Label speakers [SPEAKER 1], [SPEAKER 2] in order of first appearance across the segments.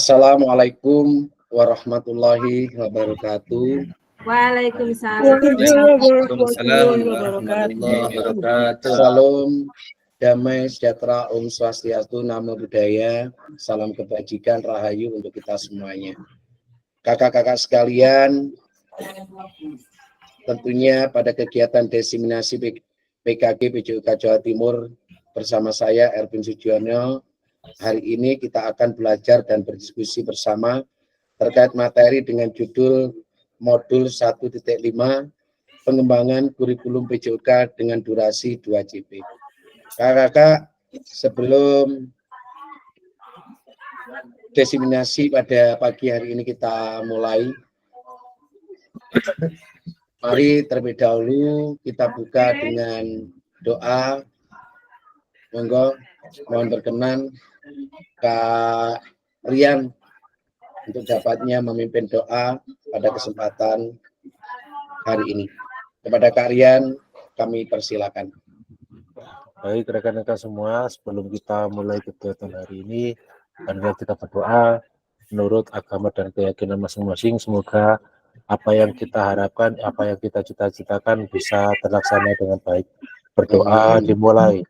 [SPEAKER 1] Assalamualaikum warahmatullahi wabarakatuh.
[SPEAKER 2] Waalaikumsalam
[SPEAKER 3] Waalaikumsalam warahmatullahi wabarakatuh.
[SPEAKER 1] Salam damai sejahtera, Om Swastiastu, Namo Buddhaya, salam kebajikan, rahayu untuk kita semuanya. Kakak-kakak sekalian, tentunya pada kegiatan diseminasi PKG PJUK Jawa Timur bersama saya Erwin Sujiono, hari ini kita akan belajar dan berdiskusi bersama terkait materi dengan judul modul 1.5 pengembangan kurikulum PJUK dengan durasi 2 JP. Kakak-kakak, sebelum diseminasi pada pagi hari ini kita mulai, mari terlebih dahulu kita buka dengan doa. Monggo, mohon berkenan Kak Rian untuk dapatnya memimpin doa pada kesempatan hari ini. Kepada Kak Rian, kami persilakan.
[SPEAKER 4] Baik rekan-rekan semua, sebelum kita mulai kegiatan hari ini, marilah kita berdoa menurut agama dan keyakinan masing-masing. Semoga apa yang kita harapkan, apa yang kita cita-citakan bisa terlaksana dengan baik. Berdoa dimulai.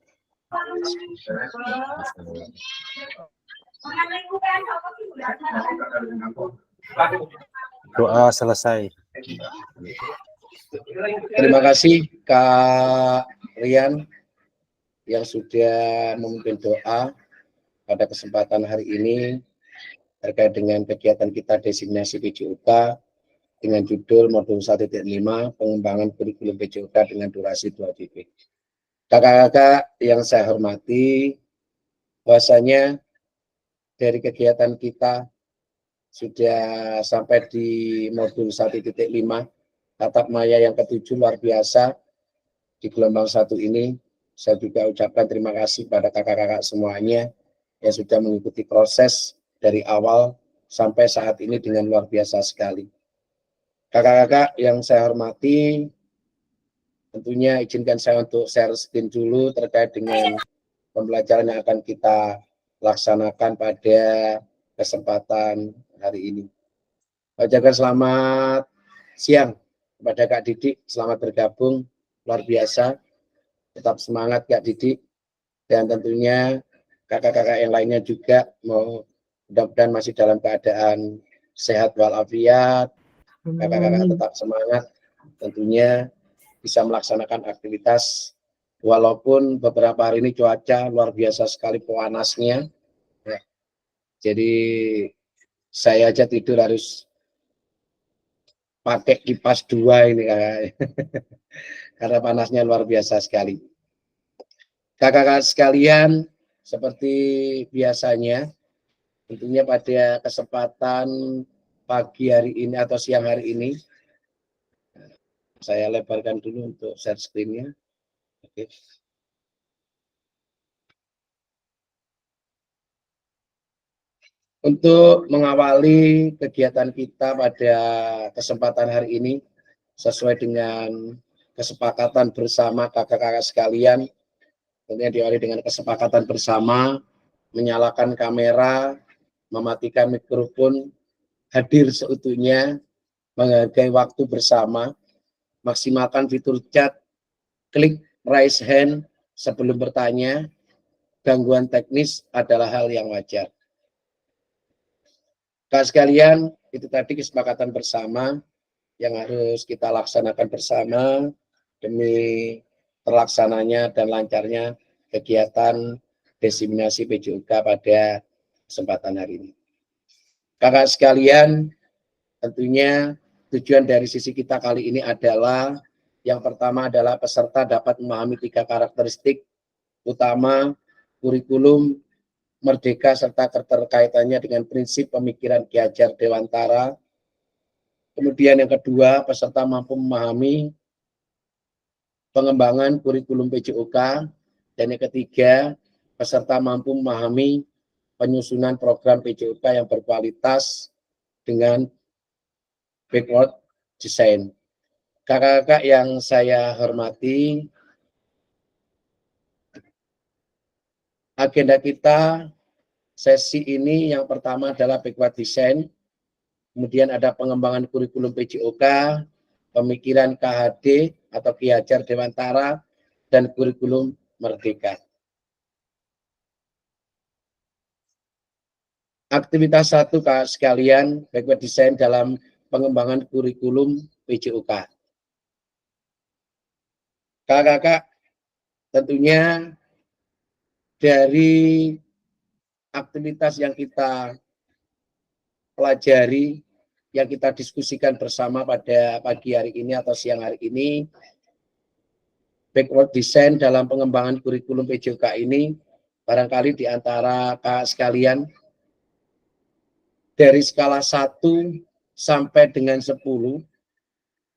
[SPEAKER 4] Doa selesai.
[SPEAKER 1] Terima kasih Kak Rian yang sudah memimpin doa pada kesempatan hari ini terkait dengan kegiatan kita designasi PJUK dengan judul modul 1.5 pengembangan kurikulum PJUK dengan durasi 2 JP. Kakak-kakak yang saya hormati, bahwasanya dari kegiatan kita sudah sampai di modul 1.5 tatap maya yang ke-7 luar biasa di gelombang 1 ini. Saya juga ucapkan terima kasih pada kakak-kakak semuanya yang sudah mengikuti proses dari awal sampai saat ini dengan luar biasa sekali. Kakak-kakak yang saya hormati, tentunya izinkan saya untuk share screen dulu terkait dengan pembelajaran yang akan kita laksanakan pada kesempatan hari ini. Ucapkan selamat siang kepada Kak Didik, selamat bergabung, luar biasa. Tetap semangat Kak Didik, dan tentunya kakak-kakak yang lainnya juga mudah-mudahan masih dalam keadaan sehat walafiat. Kakak-kakak tetap semangat, tentunya bisa melaksanakan aktivitas walaupun beberapa hari ini cuaca luar biasa sekali panasnya. Nah, jadi saya aja tidur harus pakai kipas 2 ini kakak. Karena panasnya luar biasa sekali. Kakak-kakak sekalian, seperti biasanya, tentunya pada kesempatan pagi hari ini atau siang hari ini, saya lebarkan dulu untuk share screen-nya. Oke. Untuk mengawali kegiatan kita pada kesempatan hari ini, sesuai dengan kesepakatan bersama kakak-kakak sekalian, tentunya diawali dengan kesepakatan bersama, menyalakan kamera, mematikan mikrofon, hadir seutuhnya, menghargai waktu bersama, maksimalkan fitur chat, klik raise hand sebelum bertanya. Gangguan teknis adalah hal yang wajar. Kakak sekalian, itu tadi kesepakatan bersama yang harus kita laksanakan bersama demi terlaksananya dan lancarnya kegiatan diseminasi PJUK pada kesempatan hari ini. Kakak sekalian, tentunya tujuan dari sisi kita kali ini adalah yang pertama adalah peserta dapat memahami 3 karakteristik utama kurikulum merdeka serta keterkaitannya dengan prinsip pemikiran Ki Hajar Dewantara. Kemudian yang kedua, peserta mampu memahami pengembangan kurikulum PJUK. Dan yang ketiga, peserta mampu memahami penyusunan program PJUK yang berkualitas dengan backward design. Kakak-kakak yang saya hormati, agenda kita sesi ini yang pertama adalah backward design, kemudian ada pengembangan kurikulum PJOK, pemikiran KHD atau Ki Hajar Dewantara, dan kurikulum Merdeka. Aktivitas 1 sekalian, backward design dalam pengembangan kurikulum PJOK. Kakak-kakak, tentunya dari aktivitas yang kita pelajari, yang kita diskusikan bersama pada pagi hari ini atau siang hari ini, backward design dalam pengembangan kurikulum PJOK ini, barangkali di antara kakak sekalian, dari skala 1 sampai dengan 10,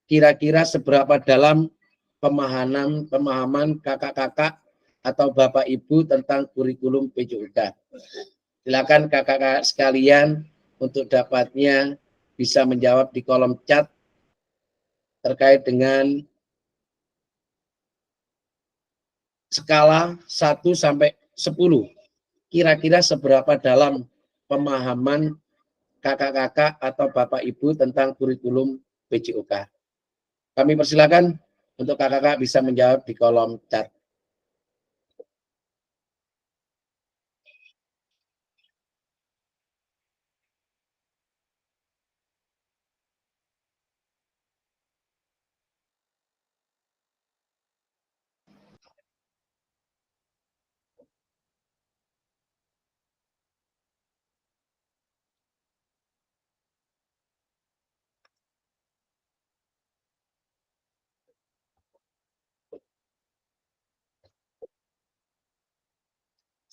[SPEAKER 1] kira-kira seberapa dalam pemahaman kakak-kakak atau bapak ibu tentang kurikulum PJOK. Silakan kakak-kakak sekalian untuk dapatnya bisa menjawab di kolom chat terkait dengan skala 1 sampai 10. Kira-kira seberapa dalam pemahaman kakak-kakak atau bapak ibu tentang kurikulum PJOK. Kami persilakan untuk kakak-kakak bisa menjawab di kolom chat.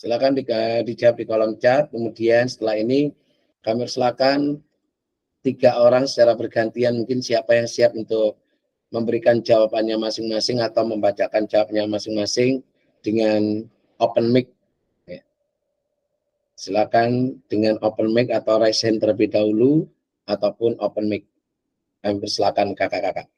[SPEAKER 1] Silakan dijawab di kolom chat. Kemudian setelah ini kami silakan 3 orang secara bergantian, mungkin siapa yang siap untuk memberikan jawabannya masing-masing atau membacakan jawabnya masing-masing dengan open mic. Silakan dengan open mic atau raise hand terlebih dahulu ataupun open mic. Kami persilakan kakak-kakak.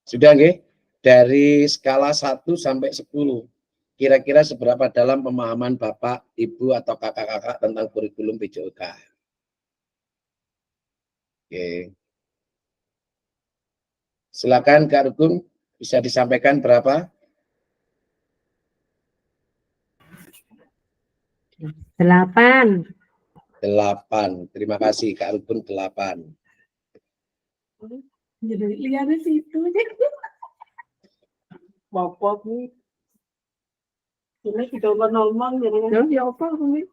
[SPEAKER 1] Sudah nggih? Dari skala 1 sampai 10. Kira-kira seberapa dalam pemahaman Bapak, Ibu atau kakak-kakak tentang kurikulum PJOK? Oke. Silakan Kak Rukun, bisa disampaikan berapa?
[SPEAKER 2] 8.
[SPEAKER 1] 8. Terima kasih Kak Rukun, 8.
[SPEAKER 2] Jadi lihat di situ. Bapak nih. Ini kita normal jadi ya apa nih?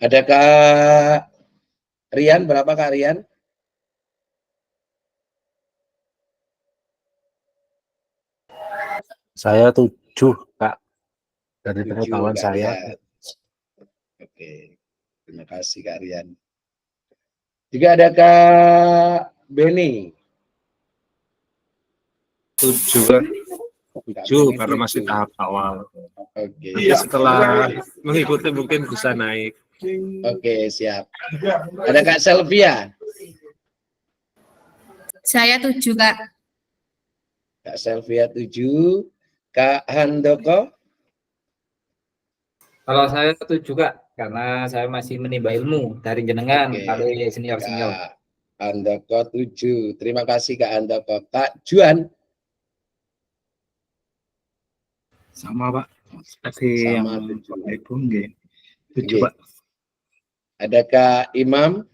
[SPEAKER 1] Ada Kak Rian, berapa Kak Rian?
[SPEAKER 4] Saya 7, Kak. Dari
[SPEAKER 1] 7,
[SPEAKER 4] pengetahuan
[SPEAKER 1] Kak
[SPEAKER 4] saya.
[SPEAKER 1] Rian. Oke, terima kasih Kak Rian. Juga ada Kak Beni.
[SPEAKER 3] 7 karena masih tahap awal.
[SPEAKER 1] Oke.
[SPEAKER 3] Nanti setelah mengikuti mungkin bisa naik.
[SPEAKER 1] Oke, siap. Ada Kak Selvia.
[SPEAKER 5] Saya 7, Kak.
[SPEAKER 1] Kak Selvia 7. Kak Handoko.
[SPEAKER 6] Kalau saya 7, Kak, karena saya masih menimba ilmu dari jenengan, dari senior-senior.
[SPEAKER 1] Kak Handoko 7. Terima kasih Kak Handoko. Kak Juan.
[SPEAKER 3] Sama Pak. Tadi yang
[SPEAKER 1] Sama 7.
[SPEAKER 3] Bapak Ibu nggih. 7
[SPEAKER 1] Nggih.
[SPEAKER 3] Pak.
[SPEAKER 1] Ada Kak Imam?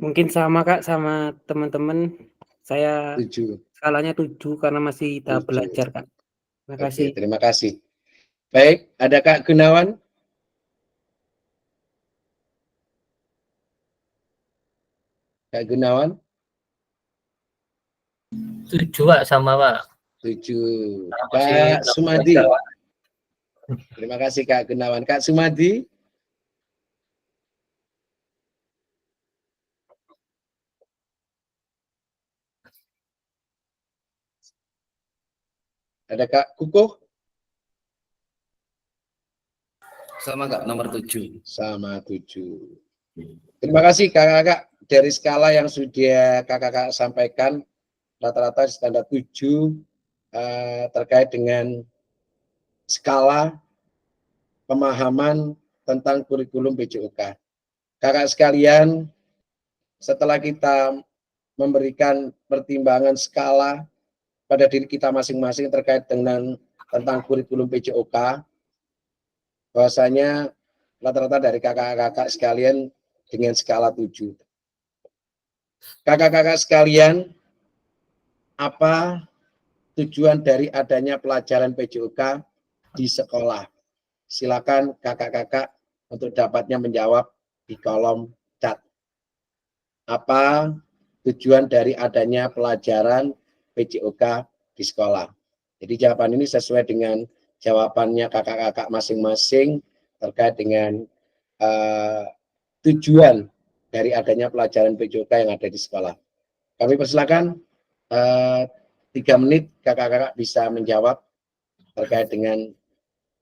[SPEAKER 5] Mungkin sama Kak sama teman-teman. Saya
[SPEAKER 1] 7.
[SPEAKER 5] skalanya 7 karena masih tahap
[SPEAKER 1] 7.
[SPEAKER 5] belajar Kak. Terima
[SPEAKER 1] Oke,
[SPEAKER 5] kasih.
[SPEAKER 1] terima kasih. Baik, ada Kak Gunawan? Kak Gunawan?
[SPEAKER 7] 7 Pak, sama Pak.
[SPEAKER 1] 7.
[SPEAKER 7] Masih
[SPEAKER 1] Kak Sumadi? Terima kasih Kak Gunawan. Kak Sumadi? Ada Kak Kukuh?
[SPEAKER 7] Sama Kak, nomor 7.
[SPEAKER 1] Sama 7. Terima kasih kakak-kakak. Dari skala yang sudah kakak-kakak sampaikan, rata-rata standar 7 terkait dengan skala pemahaman tentang kurikulum PJOK. Kakak sekalian, setelah kita memberikan pertimbangan skala pada diri kita masing-masing terkait dengan tentang kurikulum PJOK, bahwasanya rata-rata dari kakak-kakak sekalian dengan skala 7. Kakak-kakak sekalian, apa tujuan dari adanya pelajaran PJOK di sekolah? Silakan kakak-kakak untuk dapatnya menjawab di kolom chat. Apa tujuan dari adanya pelajaran PJOK di sekolah? Jadi jawaban ini sesuai dengan jawabannya kakak-kakak masing-masing terkait dengan tujuan dari adanya pelajaran PJOK yang ada di sekolah. Kami persilakan 3 menit kakak-kakak bisa menjawab terkait dengan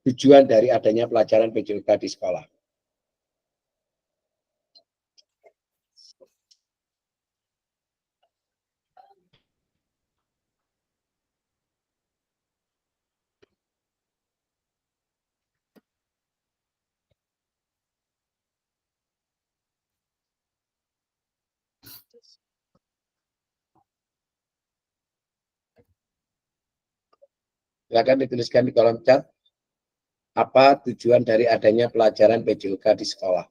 [SPEAKER 1] tujuan dari adanya pelajaran PJOK di sekolah. Silakan dituliskan di kolom chat apa tujuan dari adanya pelajaran PJOK di sekolah.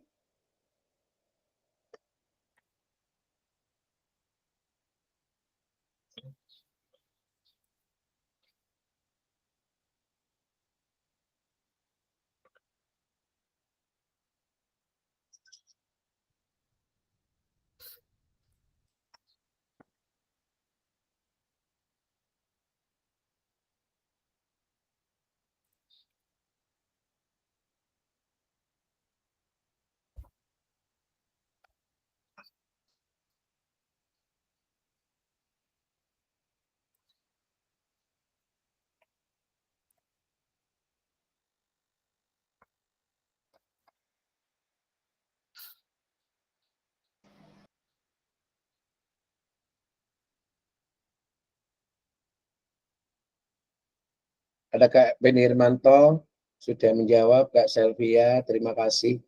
[SPEAKER 1] Ada Kak Beni Irmanto sudah menjawab, Kak Selvia, terima kasih.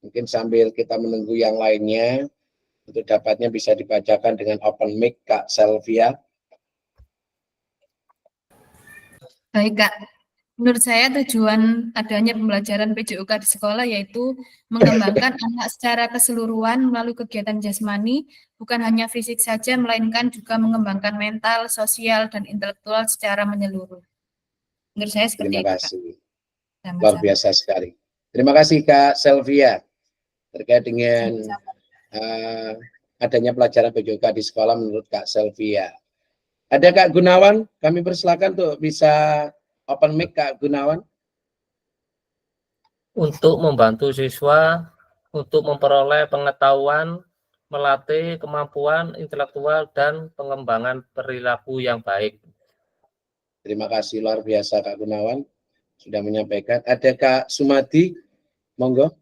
[SPEAKER 1] Mungkin sambil kita menunggu yang lainnya, untuk dapatnya bisa dibacakan dengan open mic, Kak Selvia.
[SPEAKER 8] Baik Kak, menurut saya tujuan adanya pembelajaran PJOK di sekolah yaitu mengembangkan anak secara keseluruhan melalui kegiatan jasmani, bukan hanya fisik saja, melainkan juga mengembangkan mental, sosial, dan intelektual secara menyeluruh. Menurut saya seperti
[SPEAKER 1] Terima
[SPEAKER 8] itu Kak.
[SPEAKER 1] kasih.
[SPEAKER 8] Sama-sama.
[SPEAKER 1] Luar biasa sekali. Terima kasih Kak Selvia terkait dengan adanya pelajaran PJOK di sekolah menurut Kak Selvia. Ada Kak Gunawan, kami persilakan untuk bisa open mic Kak Gunawan.
[SPEAKER 7] Untuk membantu siswa untuk memperoleh pengetahuan, melatih kemampuan intelektual dan pengembangan perilaku yang baik.
[SPEAKER 1] Terima kasih luar biasa Kak Gunawan sudah menyampaikan. Ada Kak Sumadi, monggo.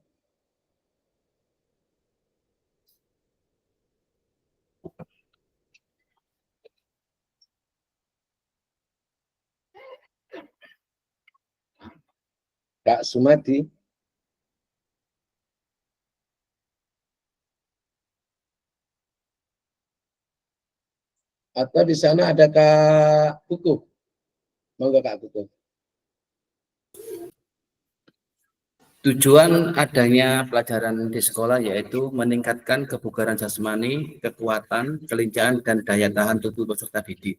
[SPEAKER 1] Kak Sumadi. Atau di sana ada Kak Kuku. Monggo Kak Kukuh.
[SPEAKER 9] Tujuan adanya pelajaran di sekolah yaitu meningkatkan kebugaran jasmani, kekuatan, kelincahan, dan daya tahan tubuh peserta didik.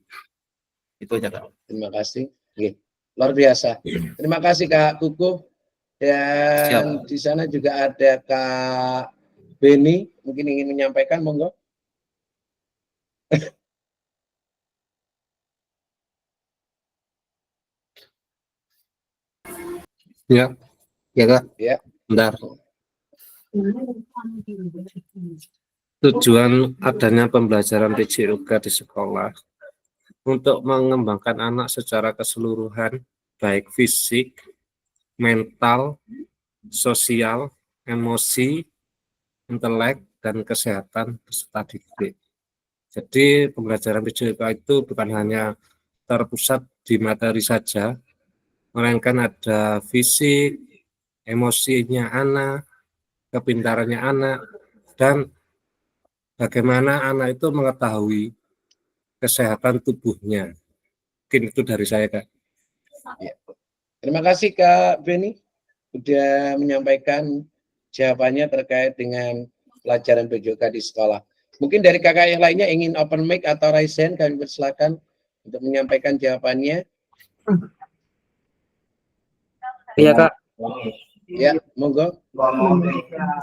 [SPEAKER 9] Itu aja, Kak.
[SPEAKER 1] Terima kasih. Oke. Luar biasa. Terima kasih Kak Kukuh. Dan di sana juga ada Kak Beni, mungkin ingin menyampaikan, monggo.
[SPEAKER 5] Ya, ya Kak.
[SPEAKER 1] Ya.
[SPEAKER 5] Bentar. Tujuan adanya pembelajaran PJOK di sekolah untuk mengembangkan anak secara keseluruhan, baik fisik, mental, sosial, emosi, intelek, dan kesehatan peserta didik. Jadi pembelajaran PJOK itu bukan hanya terpusat di materi saja, melainkan ada fisik, emosinya anak, kepintarannya anak, dan bagaimana anak itu mengetahui kesehatan tubuhnya. Mungkin itu dari saya, Kak.
[SPEAKER 1] Ya. Terima kasih Kak Beni sudah menyampaikan jawabannya terkait dengan pelajaran PJOK di sekolah. Mungkin dari kakak yang lainnya ingin open mic atau raise hand, kami persilakan untuk menyampaikan jawabannya.
[SPEAKER 5] Iya, Kak.
[SPEAKER 1] Ya, monggo.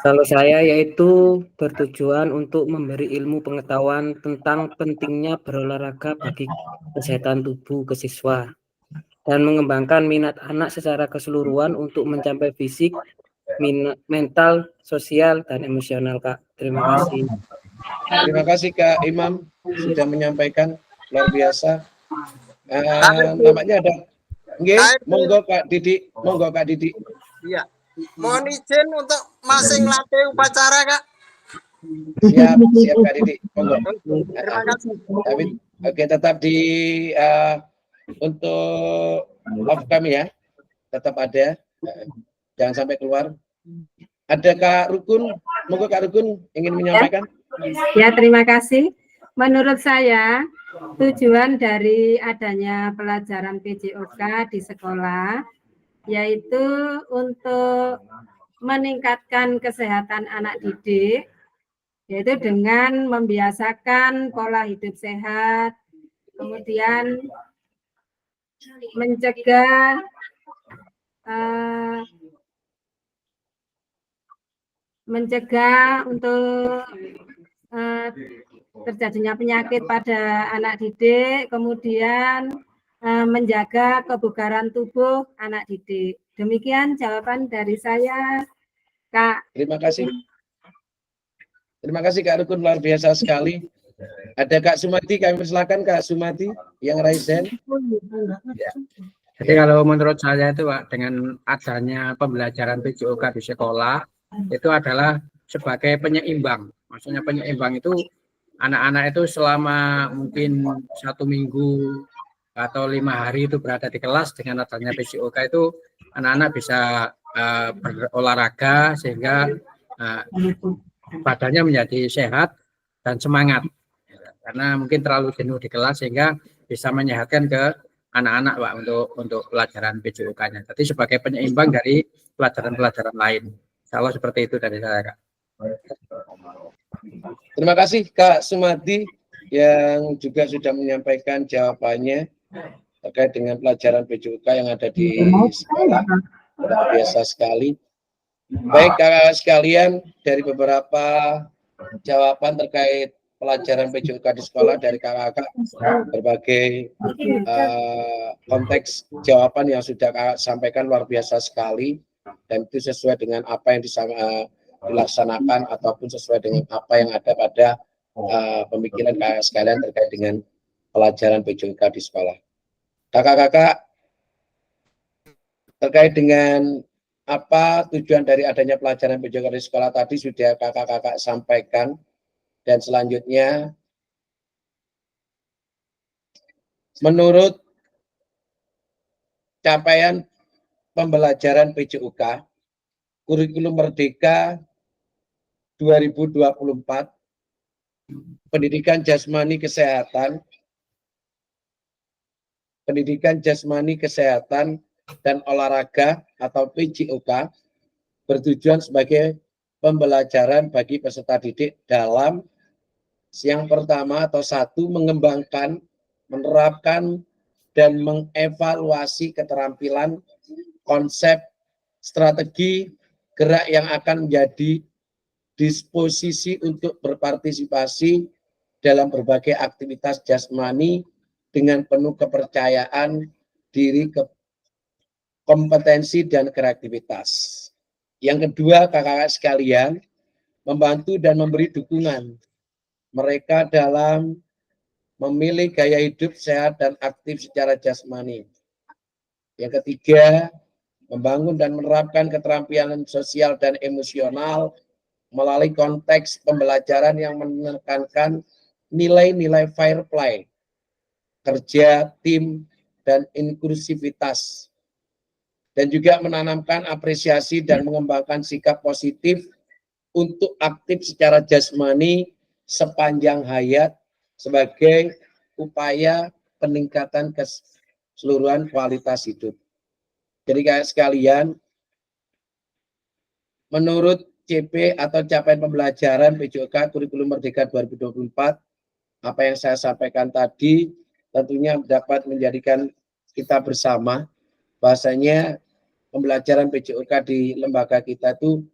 [SPEAKER 5] Kalau saya yaitu bertujuan untuk memberi ilmu pengetahuan tentang pentingnya berolahraga bagi kesehatan tubuh ke siswa dan mengembangkan minat anak secara keseluruhan untuk mencapai fisik, mental, sosial, dan emosional, Kak. Terima kasih.
[SPEAKER 1] Terima kasih Kak Imam sudah menyampaikan, luar biasa. Nampaknya ada. Nggih, monggo Kak Didi, monggo Kak Didi.
[SPEAKER 10] Iya. Mohon izin untuk masing latih upacara, Kak.
[SPEAKER 1] Siap Kak Didi, monggo.
[SPEAKER 10] Terima kasih.
[SPEAKER 1] David, oke, tetap di untuk off kami ya, tetap ada, jangan sampai keluar. Ada Kak Rukun, monggo Kak Rukun ingin menyampaikan.
[SPEAKER 2] Ya, terima kasih. Menurut saya, tujuan dari adanya pelajaran PJOK di sekolah yaitu untuk meningkatkan kesehatan anak didik, yaitu dengan membiasakan pola hidup sehat, kemudian mencegah untuk terjadinya penyakit pada anak didik, kemudian menjaga kebugaran tubuh anak didik. Demikian jawaban dari saya, Kak.
[SPEAKER 1] Terima kasih. Terima kasih Kak Rukun, luar biasa sekali. Ada Kak Sumati, kami persilakan Kak Sumati yang raise hand.
[SPEAKER 11] Ya. Jadi kalau menurut saya itu Pak, dengan adanya pembelajaran PJOK di sekolah itu adalah sebagai penyeimbang. Maksudnya penyeimbang itu anak-anak itu selama mungkin 1 minggu atau 5 hari itu berada di kelas, dengan adanya PJOK itu anak-anak bisa berolahraga sehingga badannya menjadi sehat dan semangat. Karena mungkin terlalu jenuh di kelas sehingga bisa menyehatkan ke anak-anak Pak untuk pelajaran PJOK-nya. Jadi sebagai penyeimbang dari pelajaran-pelajaran lain. Insya Allah seperti itu dari saya, Kak.
[SPEAKER 1] Terima kasih Kak Sumati yang juga sudah menyampaikan jawabannya terkait dengan pelajaran PJOK yang ada di sekolah. Luar biasa sekali. Baik kakak sekalian, dari beberapa jawaban terkait pelajaran PJOK di sekolah dari kakak-kakak, berbagai konteks jawaban yang sudah kakak sampaikan luar biasa sekali, dan itu sesuai dengan apa yang dilaksanakan ataupun sesuai dengan apa yang ada pada pemikiran kakak sekalian terkait dengan pelajaran PJOK di sekolah. Kakak-kakak, terkait dengan apa tujuan dari adanya pelajaran PJOK di sekolah tadi sudah kakak-kakak sampaikan. Dan selanjutnya, menurut capaian pembelajaran PJOK, Kurikulum Merdeka 2024, pendidikan jasmani kesehatan, Pendidikan Jasmani Kesehatan dan Olahraga atau PJOK bertujuan sebagai pembelajaran bagi peserta didik dalam yang pertama atau satu, mengembangkan, menerapkan, dan mengevaluasi keterampilan, konsep, strategi, gerak yang akan menjadi disposisi untuk berpartisipasi dalam berbagai aktivitas jasmani dengan penuh kepercayaan diri, kompetensi, dan kreativitas. Yang kedua, kakak-kakak sekalian, membantu dan memberi dukungan mereka dalam memilih gaya hidup sehat dan aktif secara jasmani. Yang ketiga, membangun dan menerapkan keterampilan sosial dan emosional melalui konteks pembelajaran yang menekankan nilai-nilai fair play, kerja, tim, dan inklusivitas. Dan juga menanamkan apresiasi dan mengembangkan sikap positif untuk aktif secara jasmani sepanjang hayat sebagai upaya peningkatan keseluruhan kualitas hidup. Jadi kayak sekalian, menurut CP atau capaian pembelajaran PJOK Kurikulum Merdeka 2024, apa yang saya sampaikan tadi tentunya dapat menjadikan kita bersama bahasanya pembelajaran PJOK di lembaga kita itu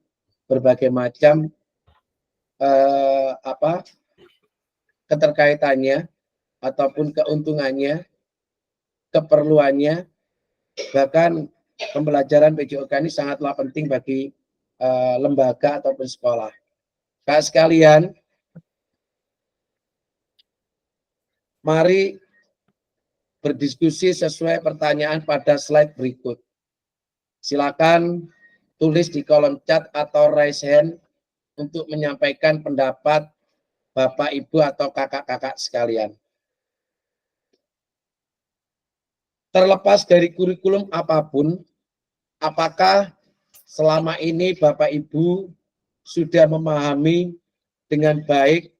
[SPEAKER 1] berbagai macam keterkaitannya ataupun keuntungannya, keperluannya, bahkan pembelajaran PJOK ini sangatlah penting bagi lembaga ataupun sekolah. Kakak sekalian, mari berdiskusi sesuai pertanyaan pada slide berikut. Silakan tulis di kolom chat atau raise hand untuk menyampaikan pendapat Bapak, Ibu, atau kakak-kakak sekalian. Terlepas dari kurikulum apapun, apakah selama ini Bapak Ibu sudah memahami dengan baik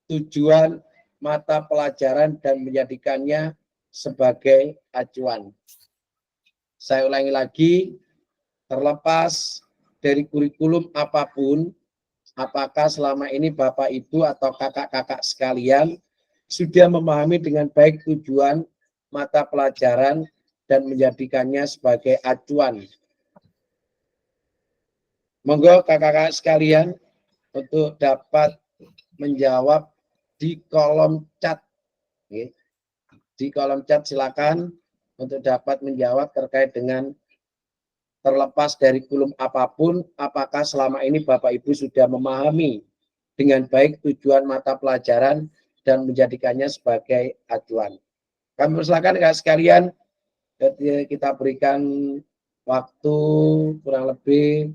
[SPEAKER 1] tujuan mata pelajaran dan menjadikannya sebagai acuan? Saya ulangi lagi, terlepas dari kurikulum apapun, apakah selama ini Bapak, Ibu, atau kakak-kakak sekalian sudah memahami dengan baik tujuan mata pelajaran dan menjadikannya sebagai acuan? Monggo kakak-kakak sekalian untuk dapat menjawab di kolom chat. Di kolom chat silakan untuk dapat menjawab terkait dengan terlepas dari kurikulum apapun, apakah selama ini Bapak Ibu sudah memahami dengan baik tujuan mata pelajaran dan menjadikannya sebagai acuan. Kami persilakan kakak sekalian, kita berikan waktu kurang lebih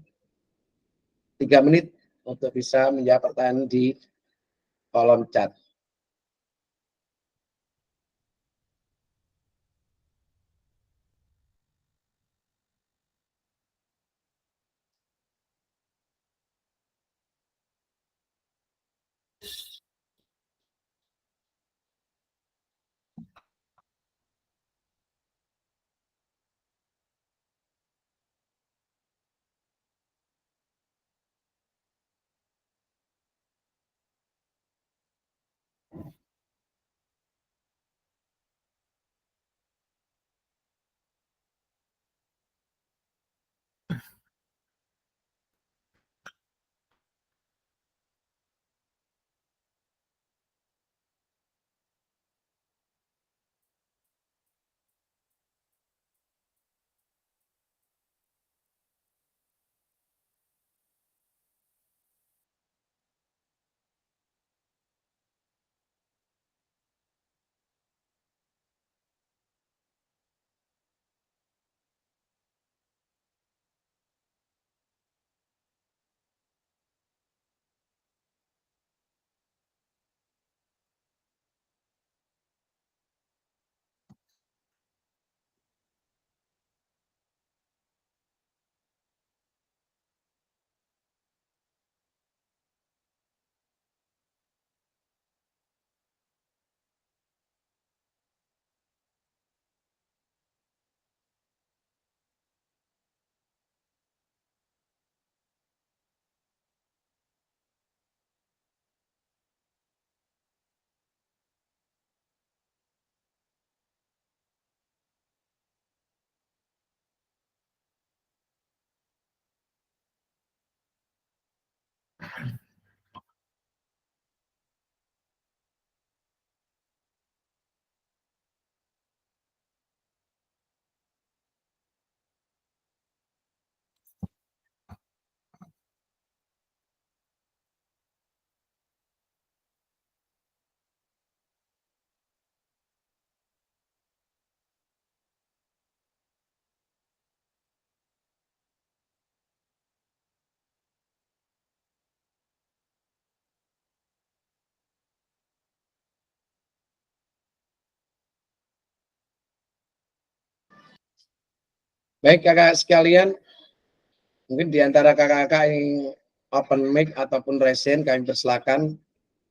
[SPEAKER 1] 3 menit untuk bisa menjawab pertanyaan di kolom chat. Baik kakak sekalian, mungkin di antara kakak-kakak yang open mic ataupun resen kami persilakan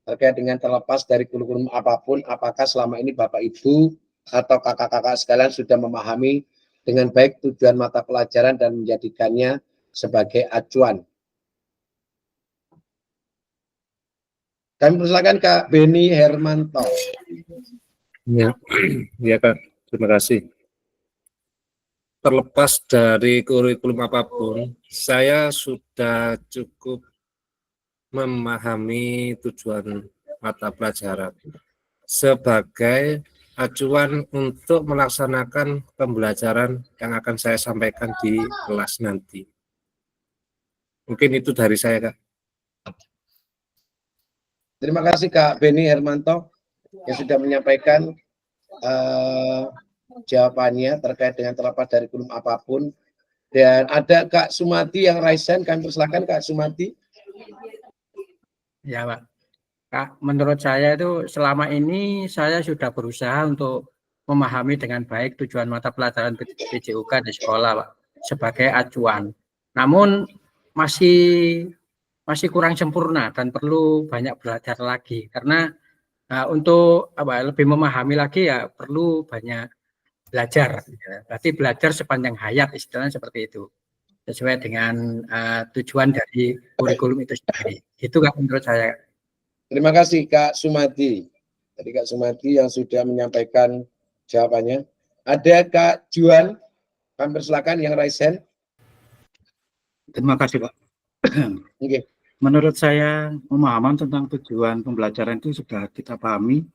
[SPEAKER 1] terkait dengan terlepas dari kurikulum apapun, apakah selama ini Bapak Ibu atau kakak-kakak sekalian sudah memahami dengan baik tujuan mata pelajaran dan menjadikannya sebagai acuan. Kami persilakan Kak Beni Hermanto.
[SPEAKER 4] Ya, ya Kak, terima kasih. Terlepas dari kurikulum apapun, saya sudah cukup memahami tujuan mata pelajaran sebagai acuan untuk melaksanakan pembelajaran yang akan saya sampaikan di kelas nanti. Mungkin itu dari saya, Kak.
[SPEAKER 1] Terima kasih Kak Beni Hermanto yang sudah menyampaikan jawabannya terkait dengan terlepas dari kurikulum apapun. Dan ada Kak Sumati yang raisen, kami persilakan Kak Sumati.
[SPEAKER 11] Ya Pak. Kak, menurut saya itu selama ini saya sudah berusaha untuk memahami dengan baik tujuan mata pelajaran PJOK di sekolah, Pak, sebagai acuan. Namun masih kurang sempurna dan perlu banyak belajar lagi karena untuk lebih memahami lagi ya perlu banyak belajar. Ya. Berarti belajar sepanjang hayat istilahnya seperti itu. Sesuai dengan tujuan dari kurikulum itu sendiri. Itu Kak menurut saya.
[SPEAKER 1] Terima kasih Kak Sumati. Tadi Kak Sumati yang sudah menyampaikan jawabannya. Ada Kak Juan, kami persilakan yang raisen.
[SPEAKER 3] Terima kasih Pak.
[SPEAKER 1] Okay.
[SPEAKER 3] Menurut saya pemahaman tentang tujuan pembelajaran itu sudah kita pahami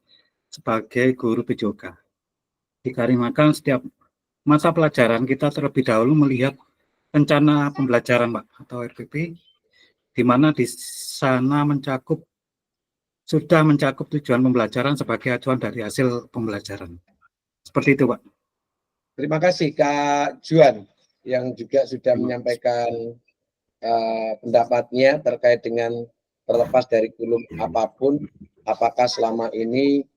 [SPEAKER 3] sebagai guru PJOK. Dikarenakan setiap mata pelajaran kita terlebih dahulu melihat rencana pembelajaran Pak atau RPP, di mana di sana sudah mencakup tujuan pembelajaran sebagai acuan dari hasil pembelajaran. Seperti itu Pak.
[SPEAKER 1] Terima kasih Kak Juan yang juga sudah menyampaikan pendapatnya terkait dengan terlepas dari kurikulum apapun, apakah selama ini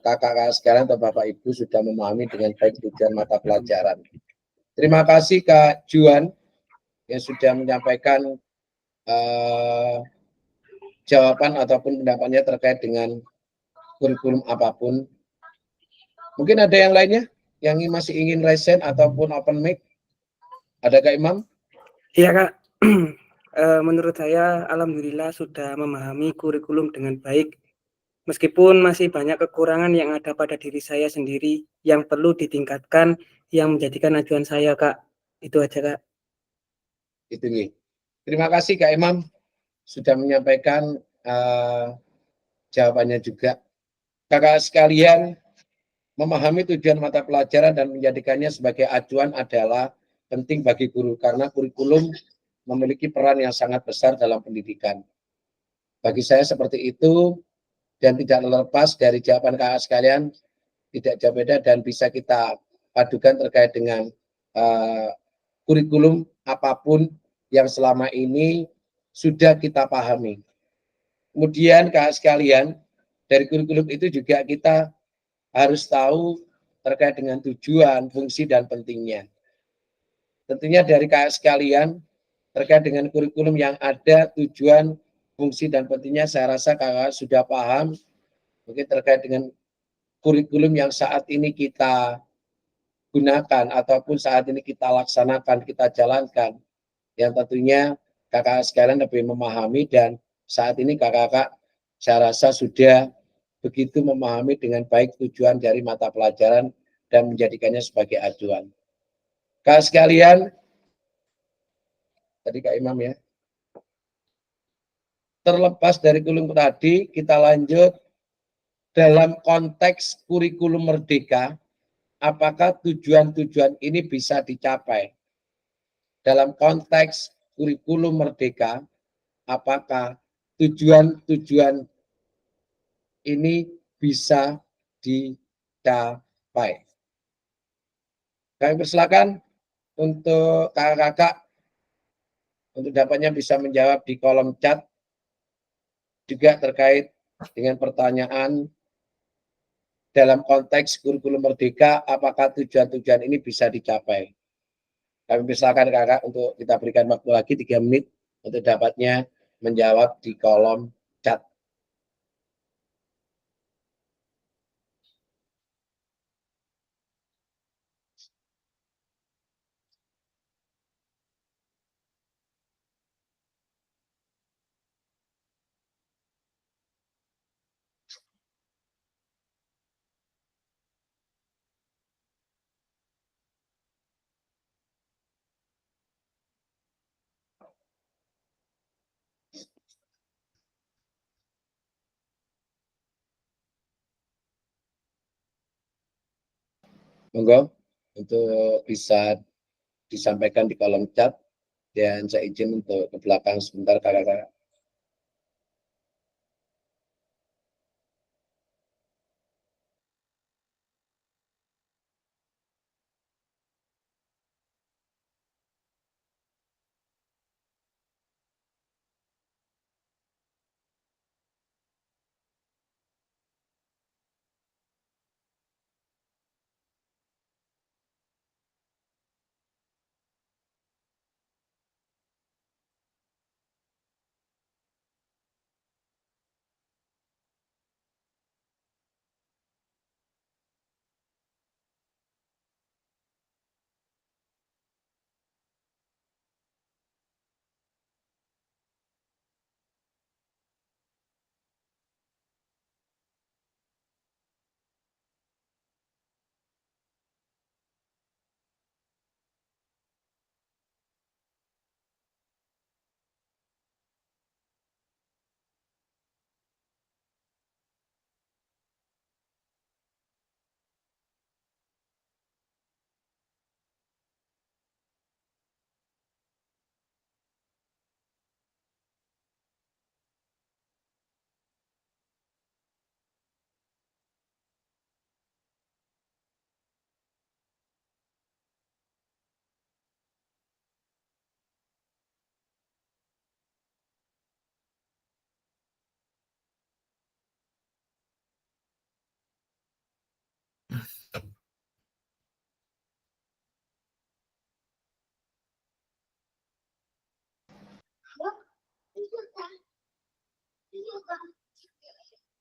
[SPEAKER 1] kakak-kakak sekalian atau Bapak Ibu sudah memahami dengan baik tujuan mata pelajaran. Terima kasih Kak Juan yang sudah menyampaikan jawaban ataupun pendapatnya terkait dengan kurikulum apapun. Mungkin ada yang lainnya yang masih ingin raisen ataupun open mic? Ada Kak Imam?
[SPEAKER 5] Iya Kak, menurut saya alhamdulillah sudah memahami kurikulum dengan baik. Meskipun masih banyak kekurangan yang ada pada diri saya sendiri yang perlu ditingkatkan, yang menjadikan acuan saya Kak. Itu aja Kak.
[SPEAKER 1] Itu nih. Terima kasih Kak Imam sudah menyampaikan jawabannya juga. Kakak sekalian, memahami tujuan mata pelajaran dan menjadikannya sebagai acuan adalah penting bagi guru karena kurikulum memiliki peran yang sangat besar dalam pendidikan. Bagi saya seperti itu dan tidak lepas dari jawaban kakak sekalian, tidak jauh beda dan bisa kita padukan terkait dengan kurikulum apapun yang selama ini sudah kita pahami. Kemudian kakak sekalian, dari kurikulum itu juga kita harus tahu terkait dengan tujuan, fungsi, dan pentingnya. Tentunya dari kakak sekalian, terkait dengan kurikulum yang ada, tujuan, fungsi, dan pentingnya, saya rasa kakak sudah paham. Mungkin terkait dengan kurikulum yang saat ini kita gunakan, ataupun saat ini kita laksanakan, kita jalankan, yang tentunya kakak sekalian lebih memahami, dan saat ini kakak-kakak saya rasa sudah begitu memahami dengan baik tujuan dari mata pelajaran dan menjadikannya sebagai acuan. Kakak sekalian, tadi Kak Imam ya, terlepas dari kurikulum tadi, kita lanjut dalam konteks kurikulum merdeka, apakah tujuan-tujuan ini bisa dicapai? Dalam konteks kurikulum merdeka, apakah tujuan-tujuan ini bisa dicapai? Kami persilakan untuk kakak-kakak untuk dapatnya bisa menjawab di kolom chat juga terkait dengan pertanyaan dalam konteks kurikulum merdeka, apakah tujuan-tujuan ini bisa dicapai? Kami persilakan kakak untuk kita berikan waktu lagi 3 menit untuk dapatnya menjawab di kolom chat. Monggo untuk bisa disampaikan di kolom chat, dan saya izin untuk ke belakang sebentar kakak-kakak.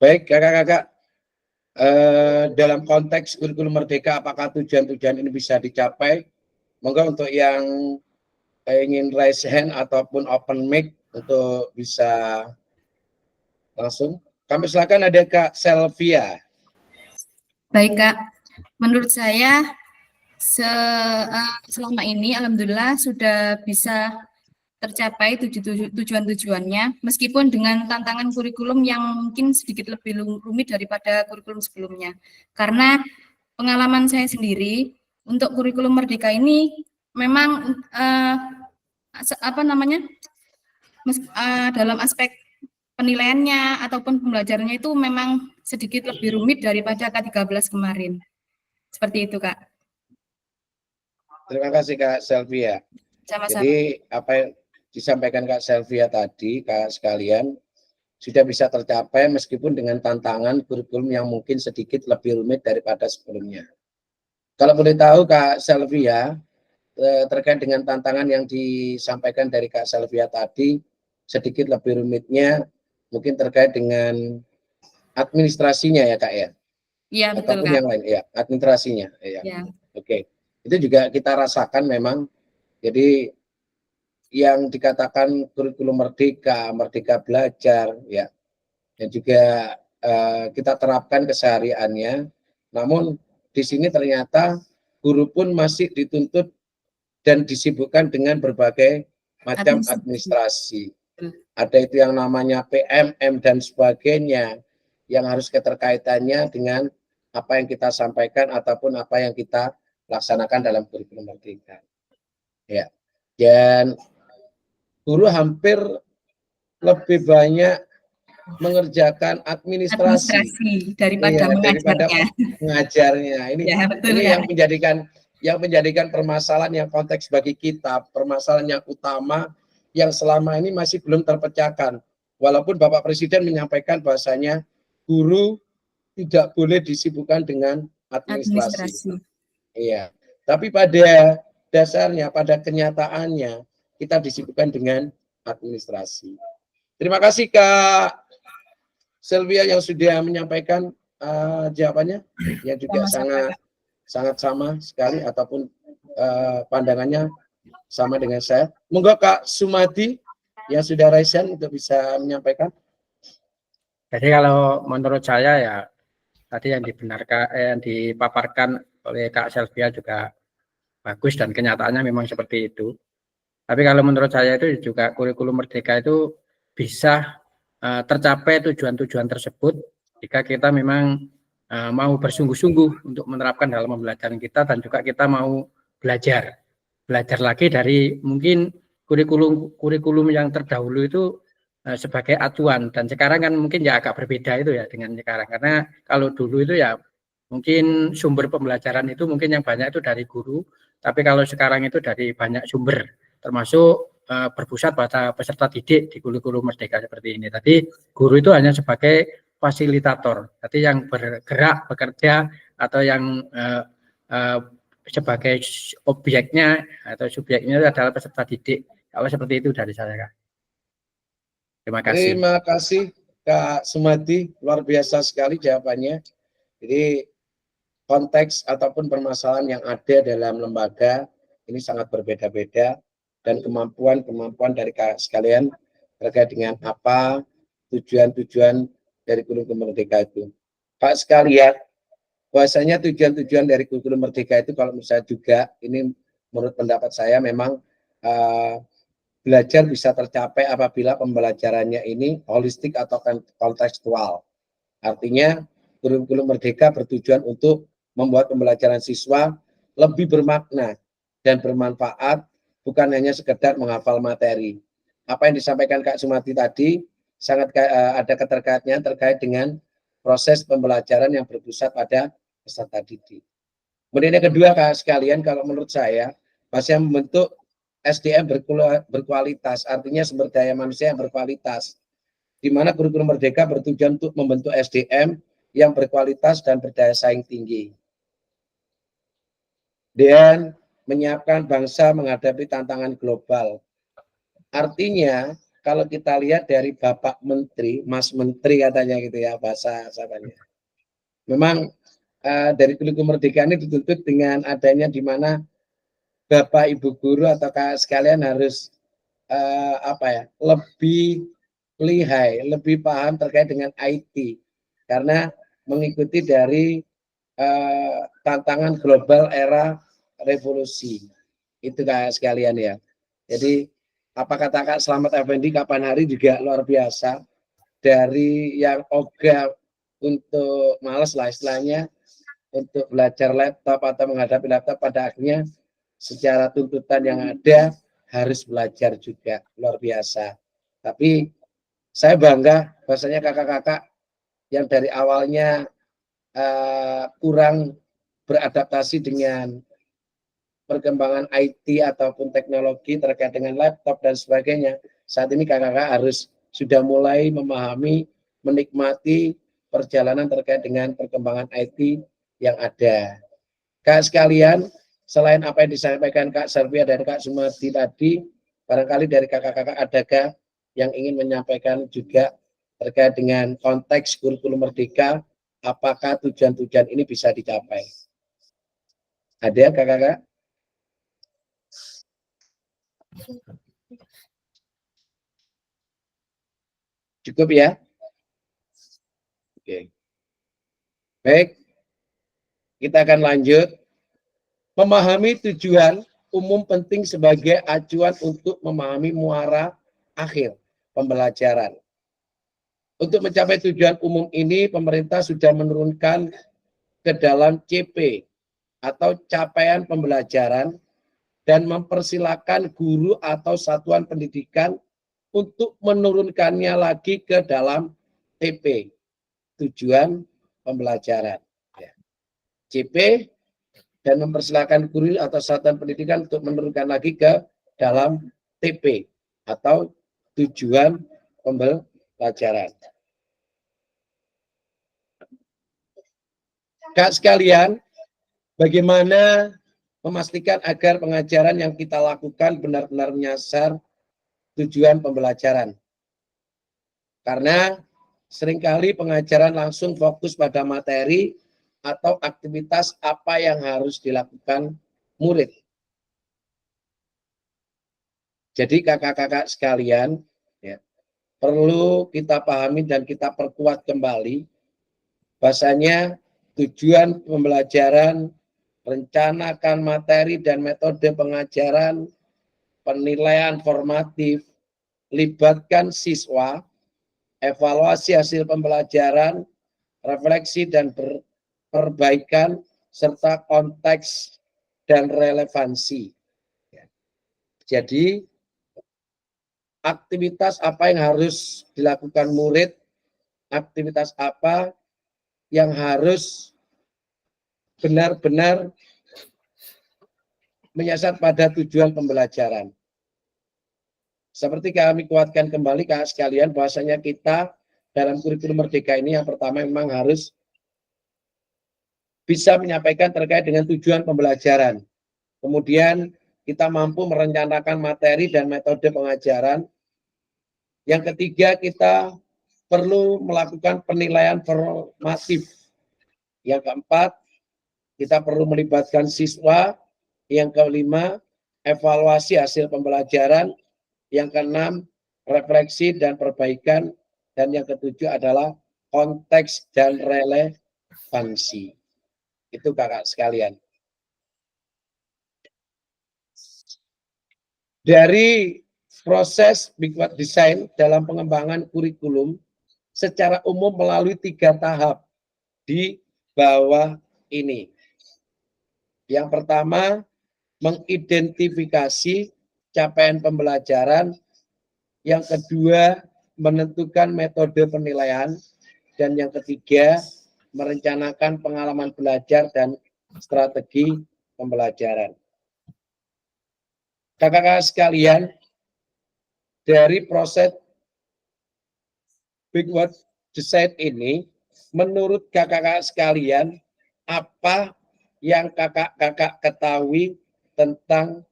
[SPEAKER 1] Baik kakak-kakak, dalam konteks kurikulum merdeka, apakah tujuan-tujuan ini bisa dicapai? Monggo untuk yang ingin raise hand ataupun open mic untuk bisa langsung. Kami silakan, ada Kak Selvia.
[SPEAKER 8] Baik Kak, menurut saya selama ini alhamdulillah sudah bisa tercapai tujuan-tujuannya, meskipun dengan tantangan kurikulum yang mungkin sedikit lebih rumit daripada kurikulum sebelumnya. Karena pengalaman saya sendiri untuk kurikulum merdeka ini memang dalam aspek penilaiannya ataupun pembelajarannya itu memang sedikit lebih rumit daripada K13 kemarin. Seperti itu Kak.
[SPEAKER 1] Terima kasih Kak Selvia.
[SPEAKER 8] Sama-sama.
[SPEAKER 1] Jadi apa yang disampaikan Kak Selvia tadi, Kak sekalian, sudah bisa tercapai meskipun dengan tantangan kurikulum yang mungkin sedikit lebih rumit daripada sebelumnya. Kalau boleh tahu Kak Selvia, terkait dengan tantangan yang disampaikan dari Kak Selvia tadi, sedikit lebih rumitnya mungkin terkait dengan administrasinya ya Kak ya?
[SPEAKER 8] Iya betul
[SPEAKER 1] Ataupun
[SPEAKER 8] Kak.
[SPEAKER 1] yang lain, ya administrasinya. Ya. Oke, itu juga kita rasakan memang. Jadi yang dikatakan kurikulum merdeka, merdeka belajar, ya, dan juga kita terapkan kesehariannya. Namun di sini ternyata guru pun masih dituntut dan disibukkan dengan berbagai macam administrasi. Ada itu yang namanya PMM dan sebagainya, yang harus keterkaitannya dengan apa yang kita sampaikan ataupun apa yang kita laksanakan dalam kurikulum merdeka. Ya, dan guru hampir lebih banyak mengerjakan administrasi
[SPEAKER 8] daripada
[SPEAKER 1] mengajarnya. Ini,
[SPEAKER 8] ya, betul,
[SPEAKER 1] ini
[SPEAKER 8] kan?
[SPEAKER 1] yang menjadikan permasalahan yang konteks bagi kita, permasalahan yang utama yang selama ini masih belum terpecahkan. Walaupun Bapak Presiden menyampaikan bahwasanya guru tidak boleh disibukkan dengan administrasi. Iya. Tapi pada dasarnya, pada kenyataannya kita disibukkan dengan administrasi. Terima kasih Kak Sylvia yang sudah menyampaikan jawabannya, yang juga sangat sama sekali ataupun pandangannya sama dengan saya. Monggo Kak Sumadi yang sudah raise hand untuk bisa menyampaikan.
[SPEAKER 11] Jadi kalau menurut saya ya tadi yang dipaparkan oleh Kak Sylvia juga bagus dan kenyataannya memang seperti itu. Tapi kalau menurut saya itu juga kurikulum merdeka itu bisa tercapai tujuan-tujuan tersebut jika kita memang mau bersungguh-sungguh untuk menerapkan dalam pembelajaran kita dan juga kita mau belajar lagi dari mungkin kurikulum yang terdahulu itu sebagai acuan, dan sekarang kan mungkin ya agak berbeda itu ya dengan sekarang, karena kalau dulu itu ya mungkin sumber pembelajaran itu mungkin yang banyak itu dari guru, tapi kalau sekarang itu dari banyak sumber termasuk berpusat pada peserta didik di kurikulum merdeka seperti ini. Tadi guru itu hanya sebagai fasilitator, jadi yang bergerak bekerja atau yang sebagai objeknya atau subjeknya adalah peserta didik. Kalau seperti itu dari saya, Kak. Terima kasih.
[SPEAKER 1] Terima kasih Kak Sumadi, luar biasa sekali jawabannya. Jadi konteks ataupun permasalahan yang ada dalam lembaga ini sangat berbeda-beda, dan kemampuan dari Kak sekalian terkait dengan apa tujuan-tujuan dari kurikulum merdeka itu. Kak sekalian, bahwasanya tujuan-tujuan dari kurikulum merdeka itu kalau menurut saya juga, ini menurut pendapat saya memang belajar bisa tercapai apabila pembelajarannya ini holistik atau kontekstual. Artinya kurikulum merdeka bertujuan untuk membuat pembelajaran siswa lebih bermakna dan bermanfaat, bukan hanya sekedar menghafal materi. Apa yang disampaikan Kak Sumati tadi sangat ada keterkaitannya terkait dengan proses pembelajaran yang berpusat pada peserta didik. Kemudian yang kedua Kak sekalian, kalau menurut saya masih membentuk SDM berkualitas, artinya sumber daya manusia yang berkualitas, di mana kurikulum merdeka bertujuan untuk membentuk SDM yang berkualitas dan berdaya saing tinggi, dan menyiapkan bangsa menghadapi tantangan global. Artinya kalau kita lihat dari Bapak Menteri, Mas Menteri katanya gitu ya bahasa sahabatnya, memang dari kurikulum merdeka ini dituntut dengan adanya di mana Bapak Ibu guru atau sekalian harus lebih lihai, lebih paham terkait dengan IT, karena mengikuti dari tantangan global era revolusi itu Kak sekalian ya. Jadi apa kata Kak Slamet Effendi kapan hari juga luar biasa, dari yang ogah untuk males lah istilahnya untuk belajar laptop atau menghadapi laptop, pada akhirnya secara tuntutan yang ada harus belajar juga, luar biasa. Tapi saya bangga bahwasanya kakak-kakak yang dari awalnya kurang beradaptasi dengan perkembangan IT ataupun teknologi terkait dengan laptop dan sebagainya, saat ini kakak-kakak harus sudah mulai memahami, menikmati perjalanan terkait dengan perkembangan IT yang ada. Kak sekalian, selain apa yang disampaikan Kak Sylvia dan Kak Sumadi tadi, barangkali dari kakak-kakak adakah yang ingin menyampaikan juga terkait dengan konteks kurikulum merdeka, apakah tujuan-tujuan ini bisa dicapai? Ada kakak-kakak? Cukup ya? Oke. Baik, kita akan lanjut. Memahami tujuan umum penting sebagai acuan untuk memahami muara akhir pembelajaran. Untuk mencapai tujuan umum ini, pemerintah sudah menurunkan ke dalam CP atau capaian pembelajaran dan mempersilakan guru atau satuan pendidikan untuk menurunkannya lagi ke dalam TP, tujuan pembelajaran. CP dan mempersilakan guru atau satuan pendidikan untuk menurunkan lagi ke dalam TP atau tujuan pembelajaran. Kak sekalian, bagaimana memastikan agar pengajaran yang kita lakukan benar-benar menyasar tujuan pembelajaran. Karena seringkali pengajaran langsung fokus pada materi atau aktivitas apa yang harus dilakukan murid. Jadi kakak-kakak sekalian, ya, perlu kita pahami dan kita perkuat kembali bahasanya tujuan pembelajaran, rencanakan materi dan metode pengajaran, penilaian formatif, libatkan siswa, evaluasi hasil pembelajaran, refleksi dan perbaikan, serta konteks dan relevansi. Jadi, aktivitas apa yang harus dilakukan murid, aktivitas apa yang harus benar-benar menyasar pada tujuan pembelajaran. Seperti kami kuatkan kembali kakak sekalian, bahwasanya kita dalam kurikulum Merdeka ini yang pertama memang harus bisa menyampaikan terkait dengan tujuan pembelajaran. Kemudian kita mampu merencanakan materi dan metode pengajaran. Yang ketiga, kita perlu melakukan penilaian formatif. Yang keempat, kita perlu melibatkan siswa. Yang kelima, evaluasi hasil pembelajaran. Yang keenam, refleksi dan perbaikan. Dan yang ketujuh adalah konteks dan relevansi. Itu kakak sekalian. Dari proses Big What Design dalam pengembangan kurikulum secara umum melalui 3 tahap di bawah ini. Yang pertama, mengidentifikasi capaian pembelajaran. Yang kedua, menentukan metode penilaian. Dan yang ketiga, merencanakan pengalaman belajar dan strategi pembelajaran. Kakak-kakak sekalian, dari proses Big What Design ini, menurut kakak-kakak sekalian, apa yang kakak-kakak ketahui tentang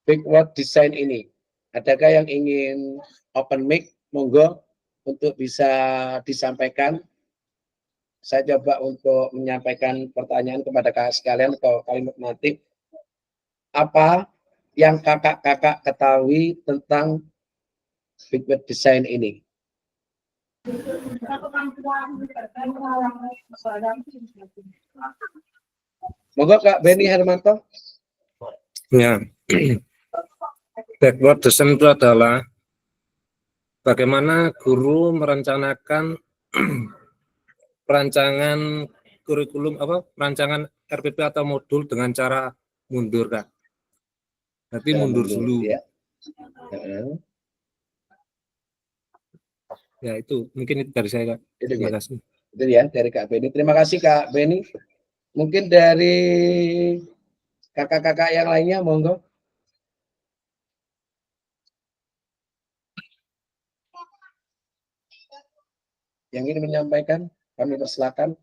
[SPEAKER 1] Big What Design ini? Adakah yang ingin open mic? Monggo untuk bisa disampaikan. Saya coba untuk menyampaikan pertanyaan kepada kakak sekalian atau kalimat natif. Apa yang kakak-kakak ketahui tentang Big What Design ini? Monggo Kak Beni Hermanto.
[SPEAKER 7] Ya, backward design itu adalah bagaimana guru merencanakan perancangan kurikulum perancangan RPP atau modul dengan cara mundur, Kak. Berarti mundur dulu.
[SPEAKER 1] Ya.
[SPEAKER 7] Ya, itu mungkin itu dari saya, Kak. Terima kasih.
[SPEAKER 1] Itu ya dari Kak Beni. Terima kasih Kak Beni. Mungkin dari kakak-kakak yang lainnya monggo. Yang ingin menyampaikan, kami persilakan.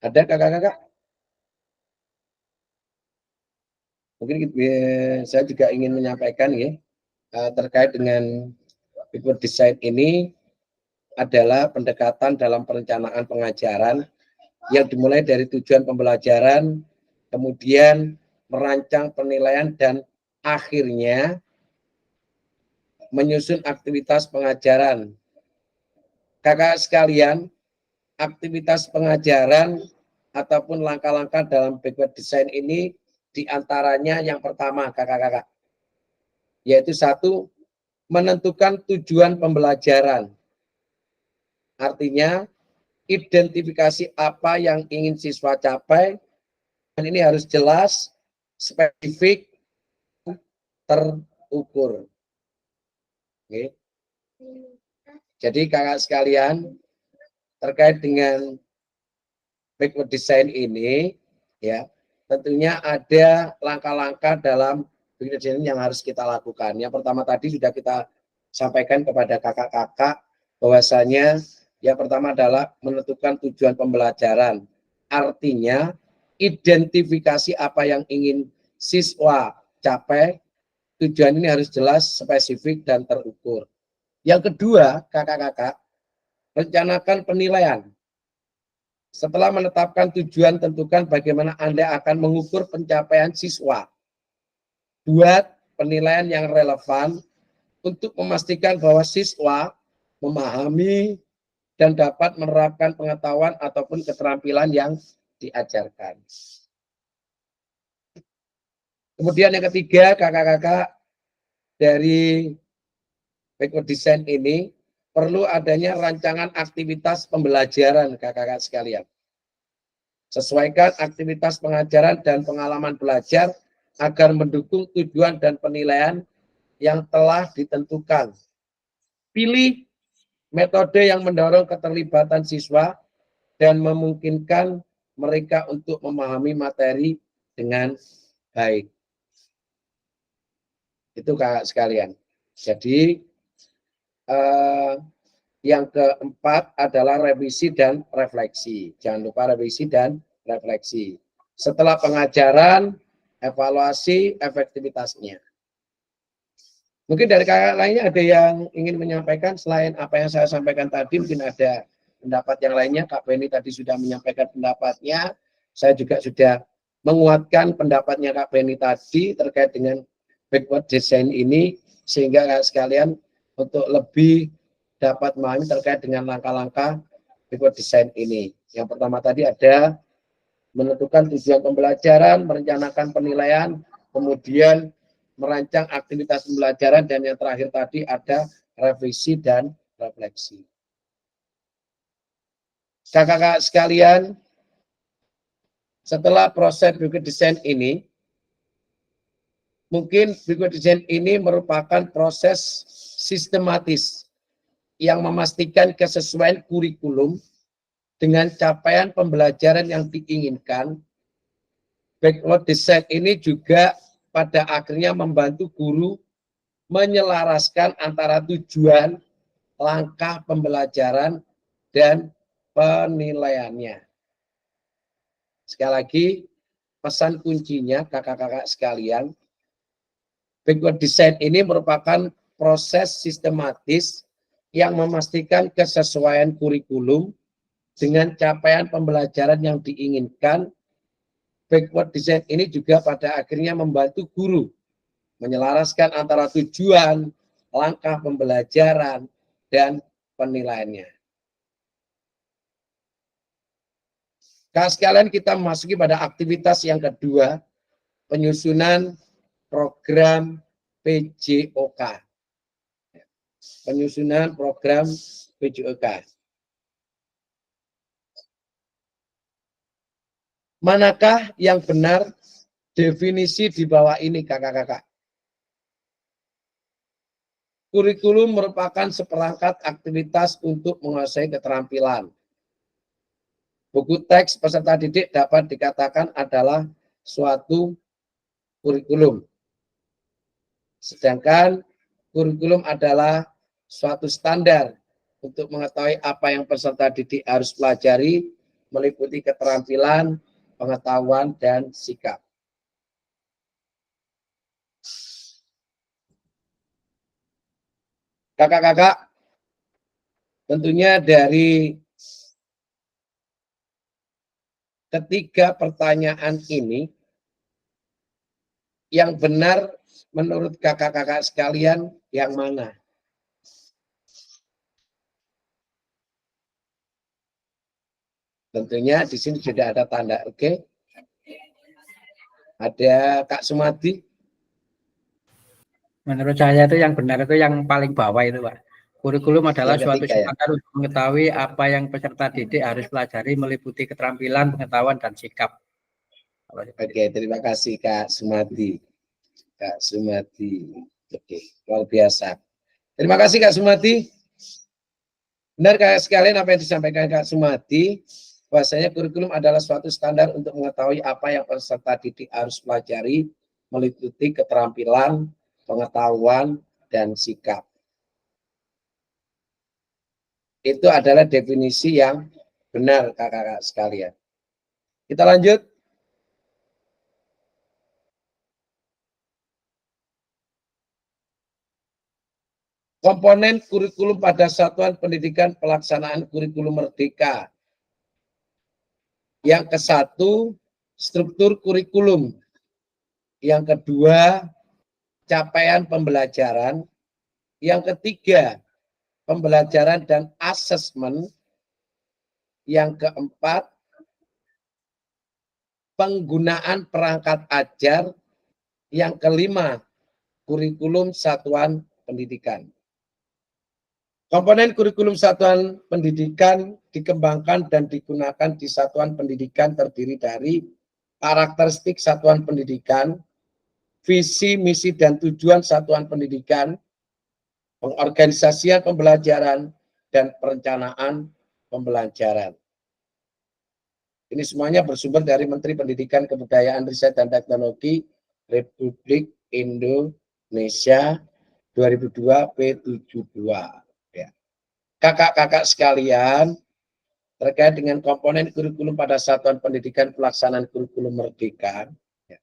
[SPEAKER 1] Ada kakak-kakak? Mungkin saya juga ingin menyampaikan ya, terkait dengan Big What Design ini adalah pendekatan dalam perencanaan pengajaran yang dimulai dari tujuan pembelajaran, kemudian merancang penilaian dan akhirnya menyusun aktivitas pengajaran. Kakak sekalian, aktivitas pengajaran ataupun langkah-langkah dalam Big What Design ini diantaranya yang pertama kakak-kakak, yaitu 1, menentukan tujuan pembelajaran. Artinya identifikasi apa yang ingin siswa capai, dan ini harus jelas, spesifik, terukur. Oke. Jadi kakak sekalian, terkait dengan backward design ini, ya, tentunya ada langkah-langkah dalam backward design yang harus kita lakukan. Yang pertama tadi sudah kita sampaikan kepada kakak-kakak bahwasanya yang pertama adalah menentukan tujuan pembelajaran. Artinya identifikasi apa yang ingin siswa capai. Tujuan ini harus jelas, spesifik, dan terukur. Yang kedua, kakak-kakak, rencanakan penilaian. Setelah menetapkan tujuan, tentukan bagaimana Anda akan mengukur pencapaian siswa. Buat penilaian yang relevan untuk memastikan bahwa siswa memahami dan dapat menerapkan pengetahuan ataupun keterampilan yang diajarkan. Kemudian yang ketiga, kakak-kakak, dari backward design ini perlu adanya rancangan aktivitas pembelajaran, kakak-kakak sekalian. Sesuaikan aktivitas pengajaran dan pengalaman belajar agar mendukung tujuan dan penilaian yang telah ditentukan. Pilih metode yang mendorong keterlibatan siswa dan memungkinkan mereka untuk memahami materi dengan baik. Itu kakak sekalian. Jadi yang keempat adalah revisi dan refleksi. Jangan lupa revisi dan refleksi. Setelah pengajaran, evaluasi efektivitasnya. Mungkin dari kakak lainnya ada yang ingin menyampaikan selain apa yang saya sampaikan tadi, mungkin ada pendapat yang lainnya. Kak Beni tadi sudah menyampaikan pendapatnya. Saya juga sudah menguatkan pendapatnya Kak Beni tadi terkait dengan backward design ini, sehingga kakak sekalian untuk lebih dapat memahami terkait dengan langkah-langkah backward design ini. Yang pertama tadi ada menentukan tujuan pembelajaran, merencanakan penilaian, kemudian merancang aktivitas pembelajaran, dan yang terakhir tadi ada revisi dan refleksi. Kakak-kakak sekalian, setelah proses backward design ini, mungkin backward design ini merupakan proses sistematis yang memastikan kesesuaian kurikulum dengan capaian pembelajaran yang diinginkan. Backward design ini juga pada akhirnya membantu guru menyelaraskan antara tujuan, langkah pembelajaran, dan penilaiannya. Sekali lagi, pesan kuncinya kakak-kakak sekalian, backward design ini merupakan proses sistematis yang memastikan kesesuaian kurikulum dengan capaian pembelajaran yang diinginkan. Backward design ini juga pada akhirnya membantu guru menyelaraskan antara tujuan, langkah pembelajaran, dan penilaiannya. Kakak sekalian, kita memasuki pada aktivitas yang kedua, penyusunan program PJOK. Penyusunan program PJOK. Manakah yang benar definisi di bawah ini, kakak-kakak? Kurikulum merupakan seperangkat aktivitas untuk menguasai keterampilan. Buku teks peserta didik dapat dikatakan adalah suatu kurikulum. Sedangkan kurikulum adalah suatu standar untuk mengetahui apa yang peserta didik harus pelajari, meliputi keterampilan, pengetahuan, dan sikap. Kakak-kakak, tentunya dari ketiga pertanyaan ini, yang benar menurut kakak-kakak sekalian yang mana? Tentunya di sini sudah ada tanda, oke? Ada Kak Sumadi.
[SPEAKER 11] Menurut saya itu yang benar itu yang paling bawah itu, Pak. Kurikulum adalah suatu standar untuk mengetahui apa yang peserta didik harus pelajari, meliputi keterampilan, pengetahuan, dan sikap.
[SPEAKER 1] Oke, terima kasih Kak Sumadi. Kak Sumadi. Oke, luar biasa. Terima kasih Kak Sumadi. Benar kakak sekalian apa yang disampaikan Kak Sumadi. bahwasanya kurikulum adalah suatu standar untuk mengetahui apa yang peserta didik harus pelajari, meliputi keterampilan, pengetahuan, dan sikap. Itu adalah definisi yang benar, kakak-kakak sekalian. Kita lanjut. Komponen kurikulum pada satuan pendidikan pelaksanaan kurikulum merdeka. Yang ke-1, struktur kurikulum. Yang kedua, capaian pembelajaran. Yang ketiga, pembelajaran dan asesmen. Yang keempat, penggunaan perangkat ajar. Yang kelima, kurikulum satuan pendidikan. Komponen kurikulum satuan pendidikan dikembangkan dan digunakan di satuan pendidikan terdiri dari karakteristik satuan pendidikan, visi, misi, dan tujuan satuan pendidikan, pengorganisasian pembelajaran, dan perencanaan pembelajaran. Ini semuanya bersumber dari Menteri Pendidikan, Kebudayaan, Riset, dan Teknologi Republik Indonesia 2002 P72. Ya. Kakak-kakak sekalian, terkait dengan komponen kurikulum pada satuan pendidikan pelaksanaan kurikulum merdeka, ya.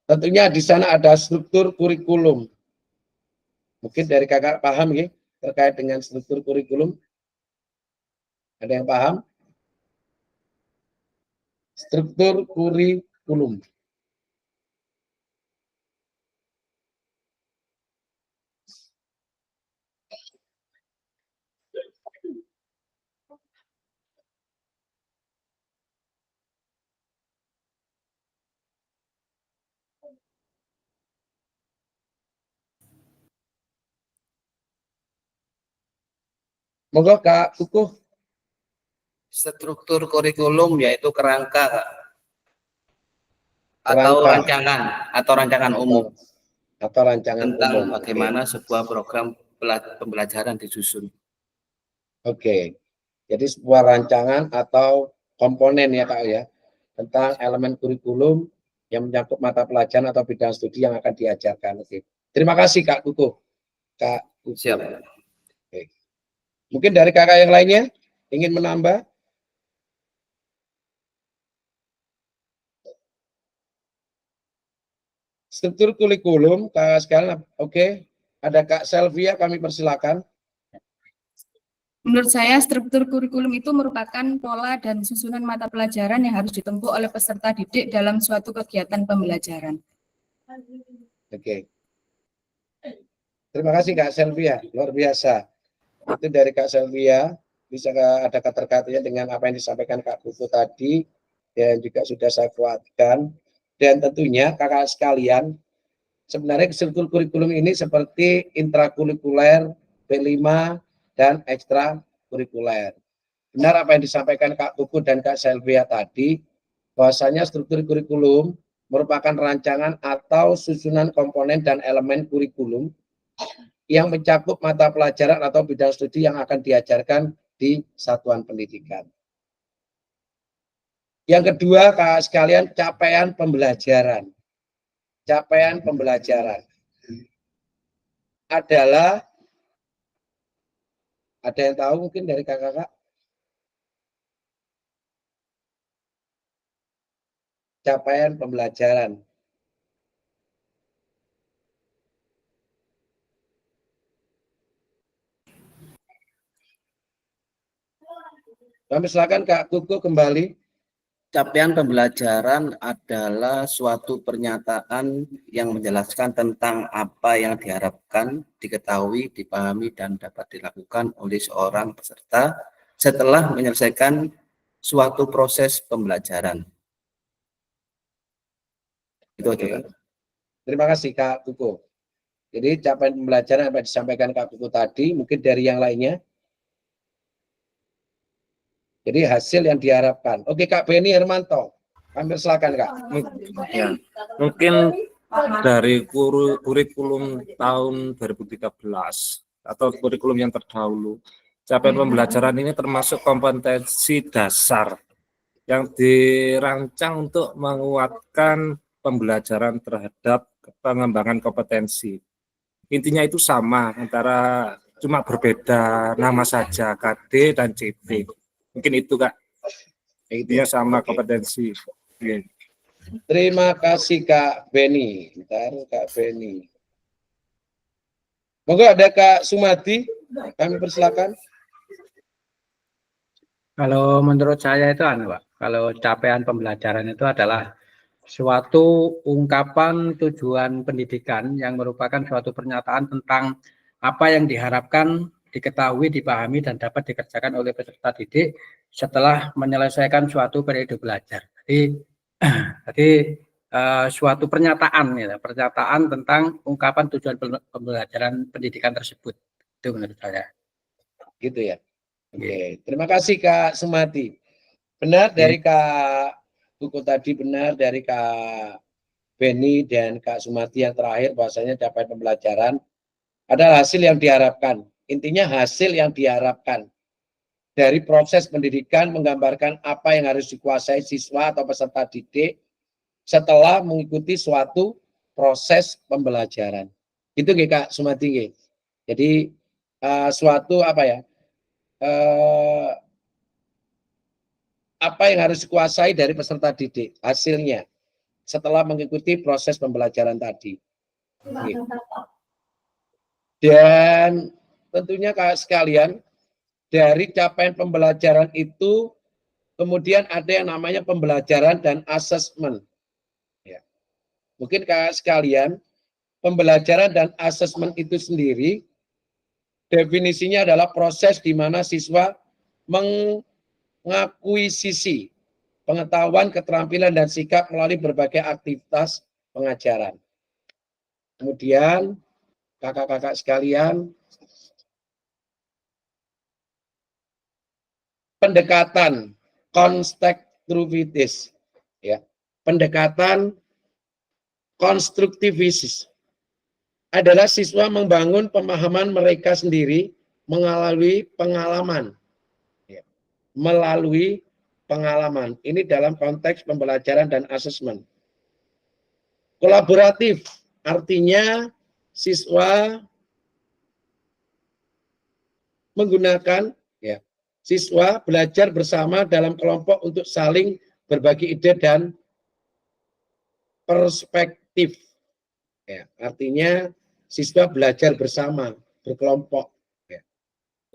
[SPEAKER 1] Tentunya di sana ada struktur kurikulum. Mungkin dari kakak paham ya, terkait dengan struktur kurikulum. Ada yang paham? Struktur kurikulum. Monggo Kak Kukuh.
[SPEAKER 9] Struktur kurikulum yaitu kerangka Kak. Atau rancangan umum
[SPEAKER 1] atau rancangan
[SPEAKER 9] tentang
[SPEAKER 1] umum.
[SPEAKER 9] bagaimana sebuah program pembelajaran disusun.
[SPEAKER 1] Oke. Jadi sebuah rancangan atau komponen ya Kak ya, tentang elemen kurikulum yang menyangkut mata pelajaran atau bidang studi yang akan diajarkan. Oke. Terima kasih Kak Kukuh. Kak Kukuh.
[SPEAKER 9] Siap.
[SPEAKER 1] Oke. Mungkin dari kakak yang lainnya ingin menambah? Struktur kurikulum, kakak sekalian, oke. Ada Kak Selvia, kami persilakan.
[SPEAKER 8] Menurut saya, struktur kurikulum itu merupakan pola dan susunan mata pelajaran yang harus ditempuh oleh peserta didik dalam suatu kegiatan pembelajaran.
[SPEAKER 1] Oke. Terima kasih Kak Selvia, luar biasa. Itu dari Kak Selvia, bisa ada keterkaitannya dengan apa yang disampaikan Kak Kuku tadi, dan juga sudah saya kuatkan. Dan tentunya kakak sekalian, sebenarnya struktur kurikulum ini seperti intrakurikuler, P5, dan ekstrakurikuler. Benar apa yang disampaikan Kak Kuku dan Kak Selvia tadi, bahwasanya struktur kurikulum merupakan rancangan atau susunan komponen dan elemen kurikulum yang mencakup mata pelajaran atau bidang studi yang akan diajarkan di satuan pendidikan. Yang kedua, kakak sekalian, capaian pembelajaran. Capaian pembelajaran adalah, ada yang tahu mungkin dari kakak-kakak? Capaian pembelajaran. Kami silakan Kak Kuku kembali.
[SPEAKER 9] Capaian pembelajaran adalah suatu pernyataan yang menjelaskan tentang apa yang diharapkan, diketahui, dipahami, dan dapat dilakukan oleh seorang peserta setelah menyelesaikan suatu proses pembelajaran. Itu aja.
[SPEAKER 1] Terima kasih Kak Kuku. Jadi capaian pembelajaran apa yang disampaikan Kak Kuku tadi, mungkin dari yang lainnya. Jadi hasil yang diharapkan. Oke Kak Beni Hermanto, kami silakan Kak.
[SPEAKER 7] Ya, mungkin dari kurikulum tahun 2013 atau kurikulum yang terdahulu capaian pembelajaran ini termasuk kompetensi dasar yang dirancang untuk menguatkan pembelajaran terhadap pengembangan kompetensi. Intinya itu sama, antara cuma berbeda nama saja, KD dan CT. Mungkin itu, Kak. Intinya sama kompetensi. Oke.
[SPEAKER 1] Terima kasih Kak Beni. Bentar, Kak Beni. Monggo ada Kak Sumadi, kami persilakan.
[SPEAKER 11] Kalau menurut saya itu Pak, kalau capaian pembelajaran itu adalah suatu ungkapan tujuan pendidikan yang merupakan suatu pernyataan tentang apa yang diharapkan, diketahui, dipahami, dan dapat dikerjakan oleh peserta didik setelah menyelesaikan suatu periode belajar. Jadi suatu pernyataan, ya, pernyataan tentang ungkapan tujuan pembelajaran pendidikan tersebut. Itu menurut saya.
[SPEAKER 1] Gitu ya. Oke, terima kasih Kak Sumati. Benar dari Kak Buku tadi, benar dari Kak Beni dan Kak Sumati yang terakhir, bahwasanya capaian pembelajaran adalah hasil yang diharapkan. Intinya hasil yang diharapkan dari proses pendidikan menggambarkan apa yang harus dikuasai siswa atau peserta didik setelah mengikuti suatu proses pembelajaran. Itu nggih Kak Sumati nggih. Jadi suatu apa ya? Apa yang harus dikuasai dari peserta didik, hasilnya setelah mengikuti proses pembelajaran tadi. Dan tentunya Kak sekalian, dari capaian pembelajaran itu kemudian ada yang namanya pembelajaran dan asesmen. Ya. Mungkin Kak sekalian, pembelajaran dan asesmen itu sendiri definisinya adalah proses di mana siswa mengakuisisi pengetahuan, keterampilan, dan sikap melalui berbagai aktivitas pengajaran. Kemudian, kakak-kakak sekalian, pendekatan konstruktivis, ya, pendekatan konstruktivis adalah siswa membangun pemahaman mereka sendiri melalui pengalaman. Ya. Melalui pengalaman. Ini dalam konteks pembelajaran dan asesmen. Kolaboratif, artinya siswa menggunakan, ya, siswa belajar bersama dalam kelompok untuk saling berbagi ide dan perspektif. Ya, artinya siswa belajar bersama, berkelompok. Ya.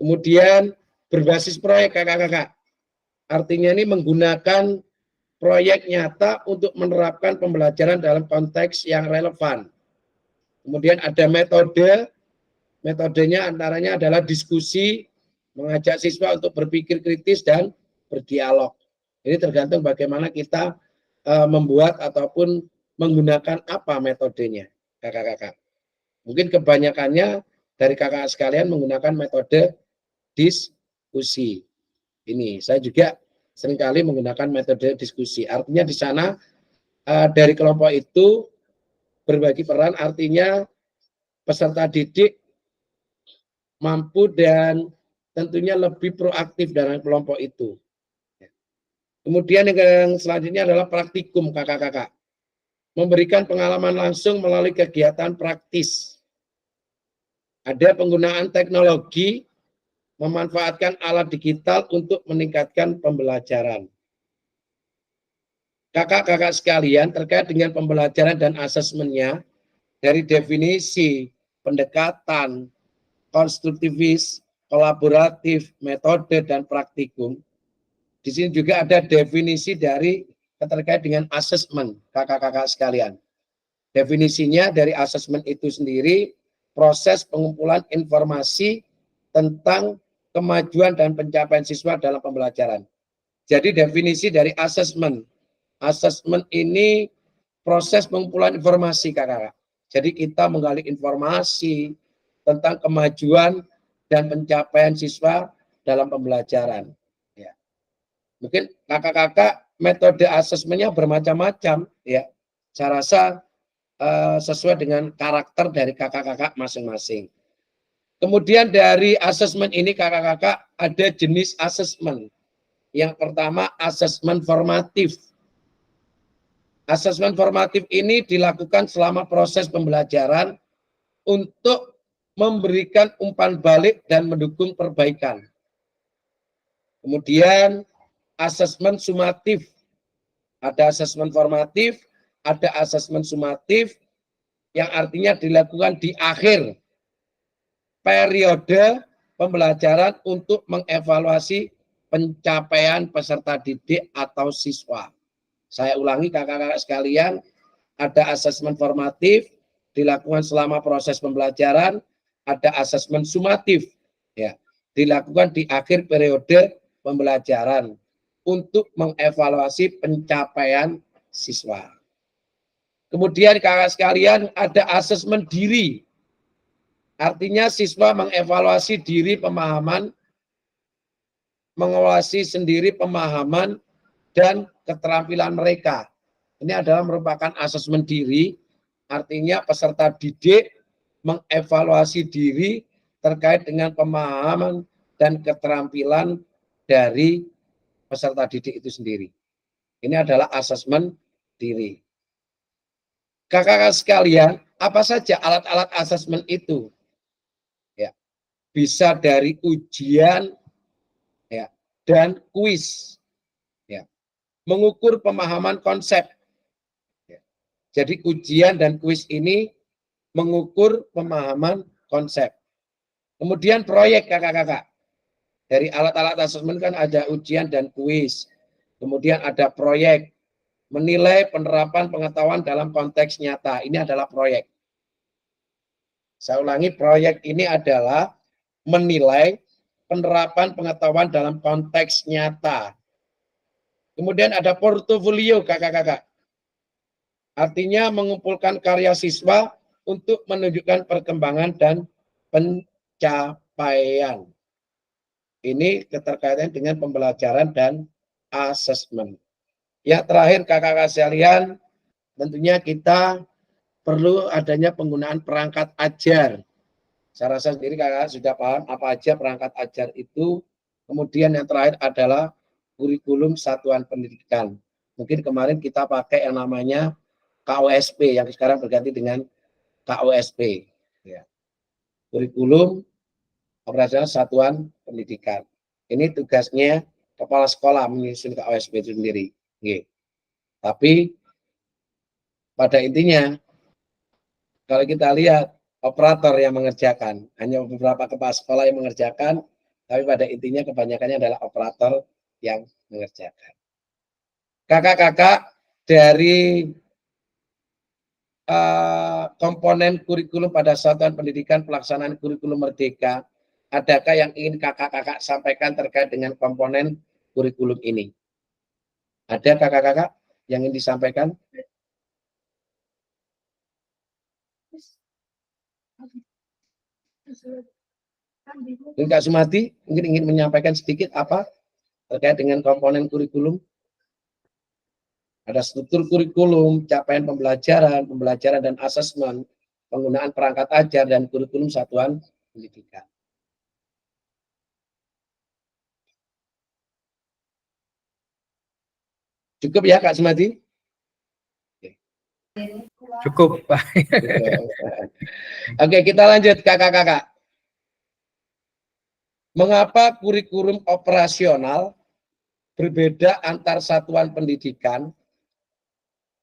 [SPEAKER 1] Kemudian berbasis proyek kakak-kakak. Artinya ini menggunakan proyek nyata untuk menerapkan pembelajaran dalam konteks yang relevan. Kemudian ada metode, metodenya antaranya adalah diskusi, mengajak siswa untuk berpikir kritis dan berdialog. Ini tergantung bagaimana kita membuat ataupun menggunakan apa metodenya, kakak-kakak. Mungkin kebanyakannya dari kakak sekalian menggunakan metode diskusi. Ini saya juga seringkali menggunakan metode diskusi. Artinya di sana dari kelompok itu berbagi peran, artinya peserta didik mampu dan tentunya lebih proaktif dalam kelompok itu. Kemudian yang selanjutnya adalah praktikum kakak-kakak. Memberikan pengalaman langsung melalui kegiatan praktis. Ada penggunaan teknologi, memanfaatkan alat digital untuk meningkatkan pembelajaran. Kakak-kakak sekalian, terkait dengan pembelajaran dan asesmennya, dari definisi, pendekatan, konstruktivis, kolaboratif, metode, dan praktikum, di sini juga ada definisi dari terkait dengan asesmen, kakak-kakak sekalian. Definisinya dari asesmen itu sendiri, proses pengumpulan informasi tentang kemajuan dan pencapaian siswa dalam pembelajaran. Jadi definisi dari asesmen. Asesmen ini proses pengumpulan informasi, kakak-kakak. Jadi kita menggali informasi tentang kemajuan dan pencapaian siswa dalam pembelajaran. Ya. Mungkin kakak-kakak metode asesmennya bermacam-macam, ya. Saya rasa sesuai dengan karakter dari kakak-kakak masing-masing. Kemudian dari asesmen ini kakak-kakak ada jenis asesmen. Yang pertama asesmen formatif. Asesmen formatif ini dilakukan selama proses pembelajaran untuk memberikan umpan balik dan mendukung perbaikan. Kemudian asesmen sumatif. Ada asesmen formatif, ada asesmen sumatif yang artinya dilakukan di akhir periode pembelajaran untuk mengevaluasi pencapaian peserta didik atau siswa. Saya ulangi kakak-kakak sekalian, ada asesmen formatif dilakukan selama proses pembelajaran, ada asesmen sumatif ya, dilakukan di akhir periode pembelajaran untuk mengevaluasi pencapaian siswa. Kemudian kakak sekalian ada asesmen diri. Artinya siswa mengevaluasi diri pemahaman, mengevaluasi sendiri pemahaman dan keterampilan mereka. Ini adalah merupakan asesmen diri, artinya peserta didik mengevaluasi diri terkait dengan pemahaman dan keterampilan dari peserta didik itu sendiri. Ini adalah asesmen diri. Kakak-kakak sekalian, apa saja alat-alat asesmen itu? Bisa dari ujian ya, dan kuis ya. Mengukur pemahaman konsep ya. Jadi ujian dan kuis ini mengukur pemahaman konsep. Kemudian proyek kakak-kakak, dari alat-alat asesmen kan ada ujian dan kuis, kemudian ada proyek, menilai penerapan pengetahuan dalam konteks nyata. Ini adalah proyek. Saya ulangi, proyek ini adalah menilai penerapan pengetahuan dalam konteks nyata. Kemudian ada portofolio kakak-kakak. Artinya mengumpulkan karya siswa untuk menunjukkan perkembangan dan pencapaian. Ini keterkaitan dengan pembelajaran dan asesmen. Yang terakhir kakak-kakak sekalian, tentunya kita perlu adanya penggunaan perangkat ajar. Saya rasa sendiri kakak sudah paham apa aja perangkat ajar itu. Kemudian yang terakhir adalah kurikulum satuan pendidikan. Mungkin kemarin kita pakai yang namanya KOSP yang sekarang berganti dengan KOSP. Ya. Kurikulum operasional satuan pendidikan. Ini tugasnya kepala sekolah menyusun KOSP itu sendiri. Oke. Tapi pada intinya kalau kita lihat operator yang mengerjakan, hanya beberapa kepala sekolah yang mengerjakan, tapi pada intinya kebanyakannya adalah operator yang mengerjakan. Kakak-kakak dari komponen kurikulum pada satuan pendidikan pelaksanaan kurikulum merdeka, adakah yang ingin kakak-kakak sampaikan terkait dengan komponen kurikulum ini? Ada kakak-kakak yang ingin disampaikan? Kak Sumati mungkin ingin menyampaikan sedikit apa terkait dengan komponen kurikulum? Ada struktur kurikulum, capaian pembelajaran dan asesmen, penggunaan perangkat ajar dan kurikulum satuan pendidikan. Cukup ya Kak Sumati?
[SPEAKER 11] Cukup, Pak.
[SPEAKER 1] Oke, kita lanjut kakak-kakak. Mengapa kurikulum operasional berbeda antar satuan pendidikan?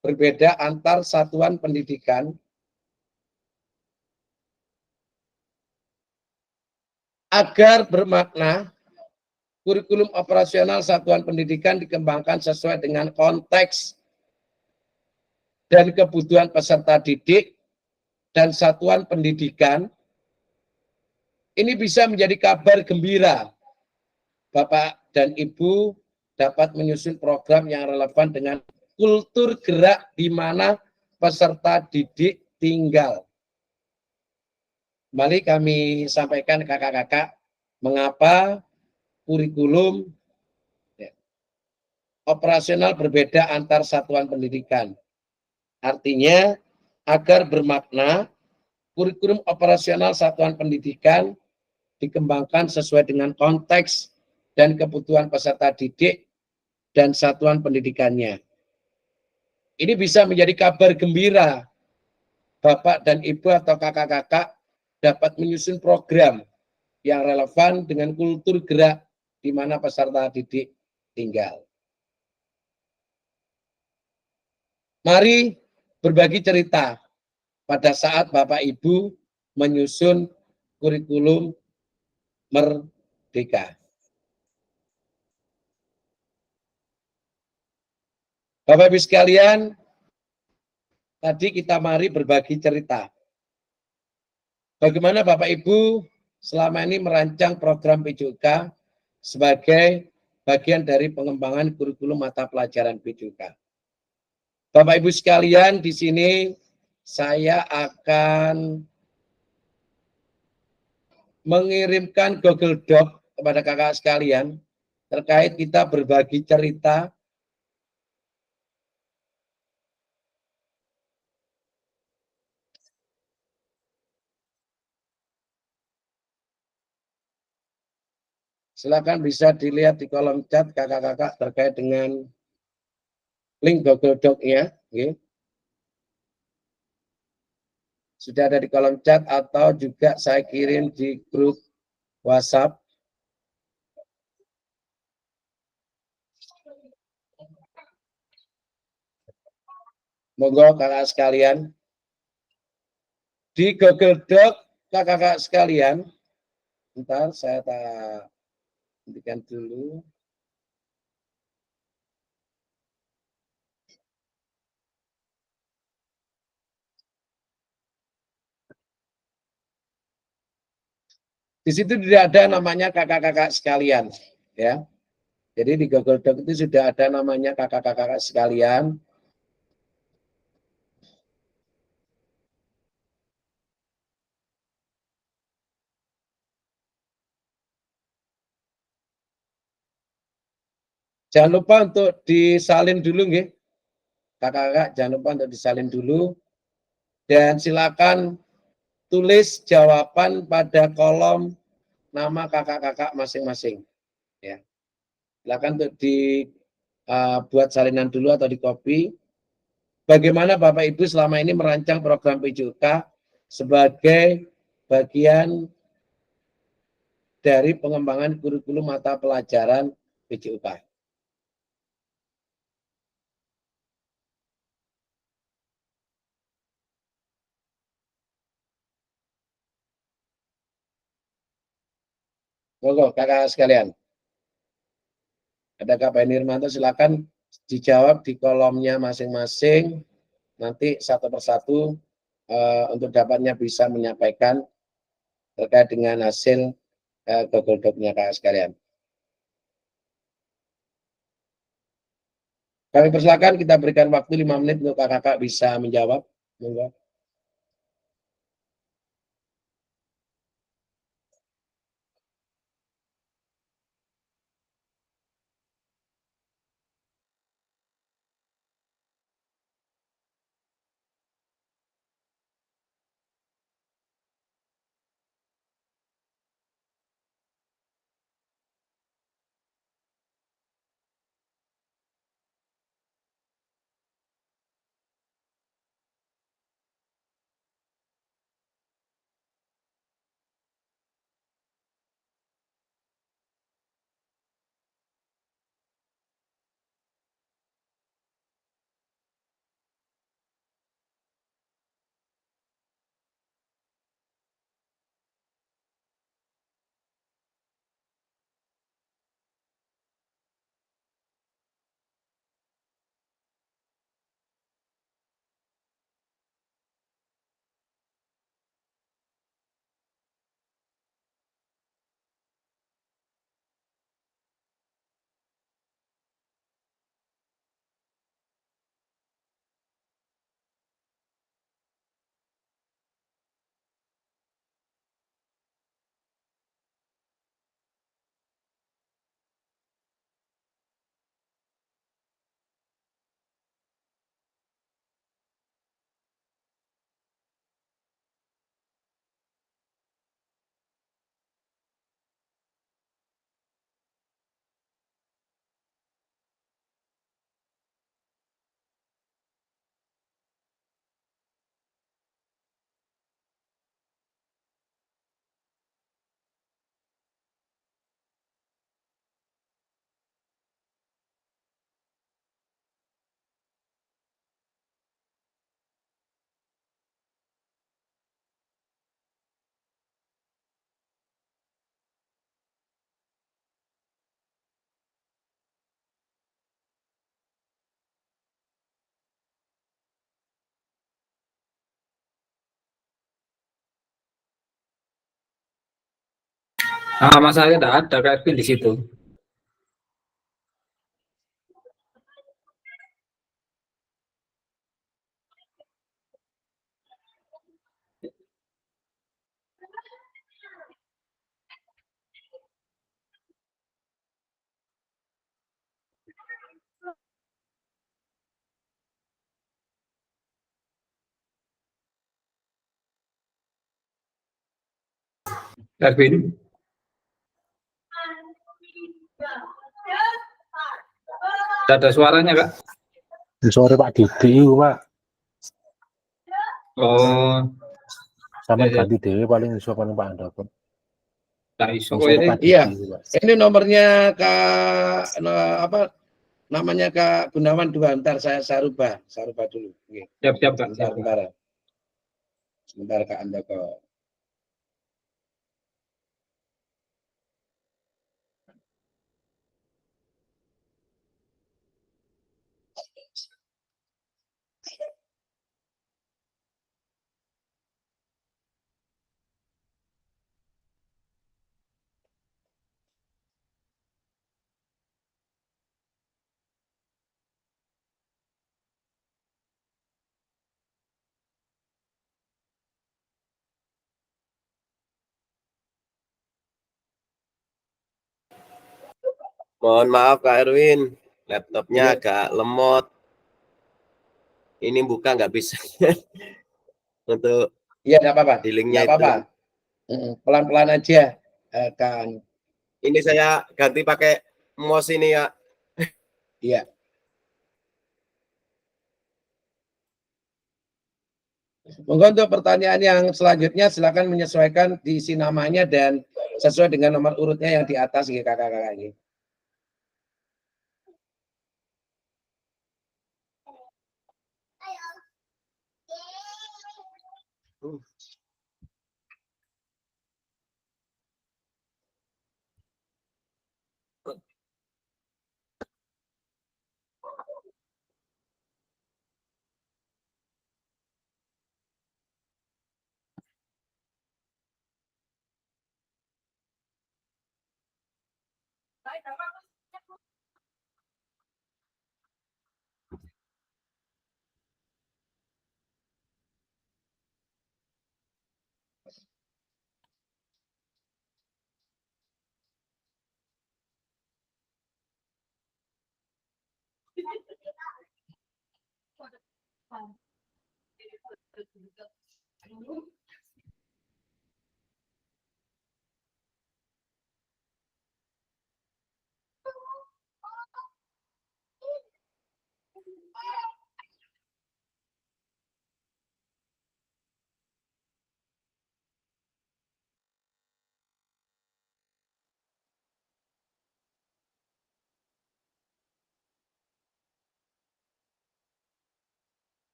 [SPEAKER 1] Berbeda antar satuan pendidikan. Agar bermakna, kurikulum operasional satuan pendidikan dikembangkan sesuai dengan konteks dan kebutuhan peserta didik dan satuan pendidikan. Ini bisa menjadi kabar gembira. Bapak dan Ibu dapat menyusun program yang relevan dengan kultur gerak di mana peserta didik tinggal. Kembali kami sampaikan kakak-kakak, mengapa kurikulum operasional berbeda antar satuan pendidikan. Artinya, agar bermakna, kurikulum operasional satuan pendidikan dikembangkan sesuai dengan konteks dan kebutuhan peserta didik dan satuan pendidikannya. Ini bisa menjadi kabar gembira Bapak dan Ibu atau kakak-kakak dapat menyusun program yang relevan dengan kultur gerak di mana peserta didik tinggal. Mari berbagi cerita pada saat Bapak Ibu menyusun kurikulum Merdeka. Bapak Ibu sekalian, tadi kita mari berbagi cerita. Bagaimana Bapak Ibu selama ini merancang program PJOK sebagai bagian dari pengembangan kurikulum mata pelajaran PJOK. Bapak Ibu sekalian, di sini saya akan mengirimkan Google Doc kepada kakak sekalian terkait kita berbagi cerita silakan bisa dilihat di kolom chat kakak-kakak terkait dengan link Google Doc-nya. Sudah ada di kolom chat atau juga saya kirim di grup WhatsApp. Monggo kakak sekalian. Di Google Doc kakak-kakak sekalian, bentar saya hentikan dulu. Di situ tidak ada namanya kakak-kakak sekalian, ya. Jadi di Google Doc itu sudah ada namanya kakak-kakak sekalian. Jangan lupa untuk disalin dulu, nggih. Kakak-kakak jangan lupa untuk disalin dulu. Dan silakan tulis jawaban pada kolom nama kakak-kakak masing-masing. Ya. Silakan untuk dibuat salinan dulu atau di copy. Bagaimana Bapak Ibu selama ini merancang program PJOK sebagai bagian dari pengembangan kurikulum mata pelajaran PJOK. Monggo kakak sekalian. Ada Kak Pak Nirmanto, silakan dijawab di kolomnya masing-masing. Nanti satu persatu untuk dapatnya bisa menyampaikan terkait dengan hasil Google Doc-nya kakak sekalian. Kami persilakan kita berikan waktu 5 menit untuk kakak-kakak bisa menjawab. Monggo.
[SPEAKER 6] Nah, masalahnya tidak ada KRP di situ. Erwin, tidak ada suaranya, Kak.
[SPEAKER 4] Sore Pak Didi, Pak.
[SPEAKER 6] Oh,
[SPEAKER 4] Sama
[SPEAKER 6] ya, ya.
[SPEAKER 4] ganti dewe paling iso paling Pak Andakun.
[SPEAKER 6] Tak iso kok
[SPEAKER 4] Sore
[SPEAKER 6] ini.
[SPEAKER 4] Pak Didi,
[SPEAKER 1] Iya,
[SPEAKER 4] Pak.
[SPEAKER 1] ini nomornya apa namanya Kak Gunawan 2. Ntar saya rubah dulu. Oke.
[SPEAKER 6] Siap-siap, Kak.
[SPEAKER 1] Sebentar,
[SPEAKER 6] Siap.
[SPEAKER 1] sebentar Kak Andoko.
[SPEAKER 12] Mohon maaf Kak Erwin, laptopnya
[SPEAKER 1] Iya.
[SPEAKER 12] agak lemot. Ini buka nggak bisa untuk
[SPEAKER 1] Iya, enggak apa-apa.
[SPEAKER 12] di linknya
[SPEAKER 1] Enggak
[SPEAKER 12] itu.
[SPEAKER 1] apa-apa. Pelan-pelan aja, Kak.
[SPEAKER 12] Ini saya ganti pakai mouse ini ya.
[SPEAKER 1] Iya. Monggo untuk pertanyaan yang selanjutnya silakan menyesuaikan diisi namanya dan sesuai dengan nomor urutnya yang di atas ya kakak-kakak ini.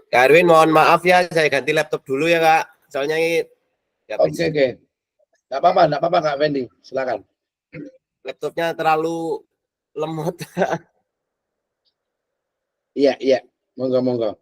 [SPEAKER 12] Kak Erwin, mohon maaf ya, saya ganti laptop dulu ya Kak. Soalnya ini nggak
[SPEAKER 1] Oke,
[SPEAKER 12] bisa.
[SPEAKER 1] oke. Nggak apa-apa Kak Fendi. Silakan.
[SPEAKER 12] Laptopnya terlalu lemot.
[SPEAKER 1] Iya. Monggo.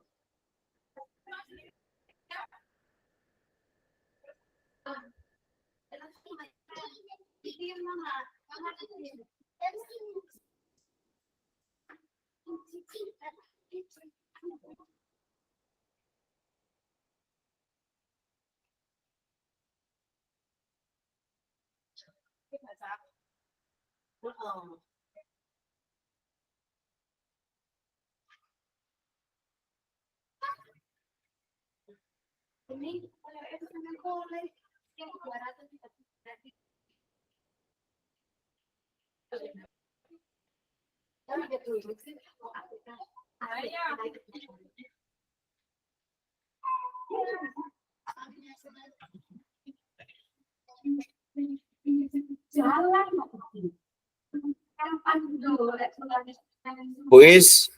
[SPEAKER 12] Buis,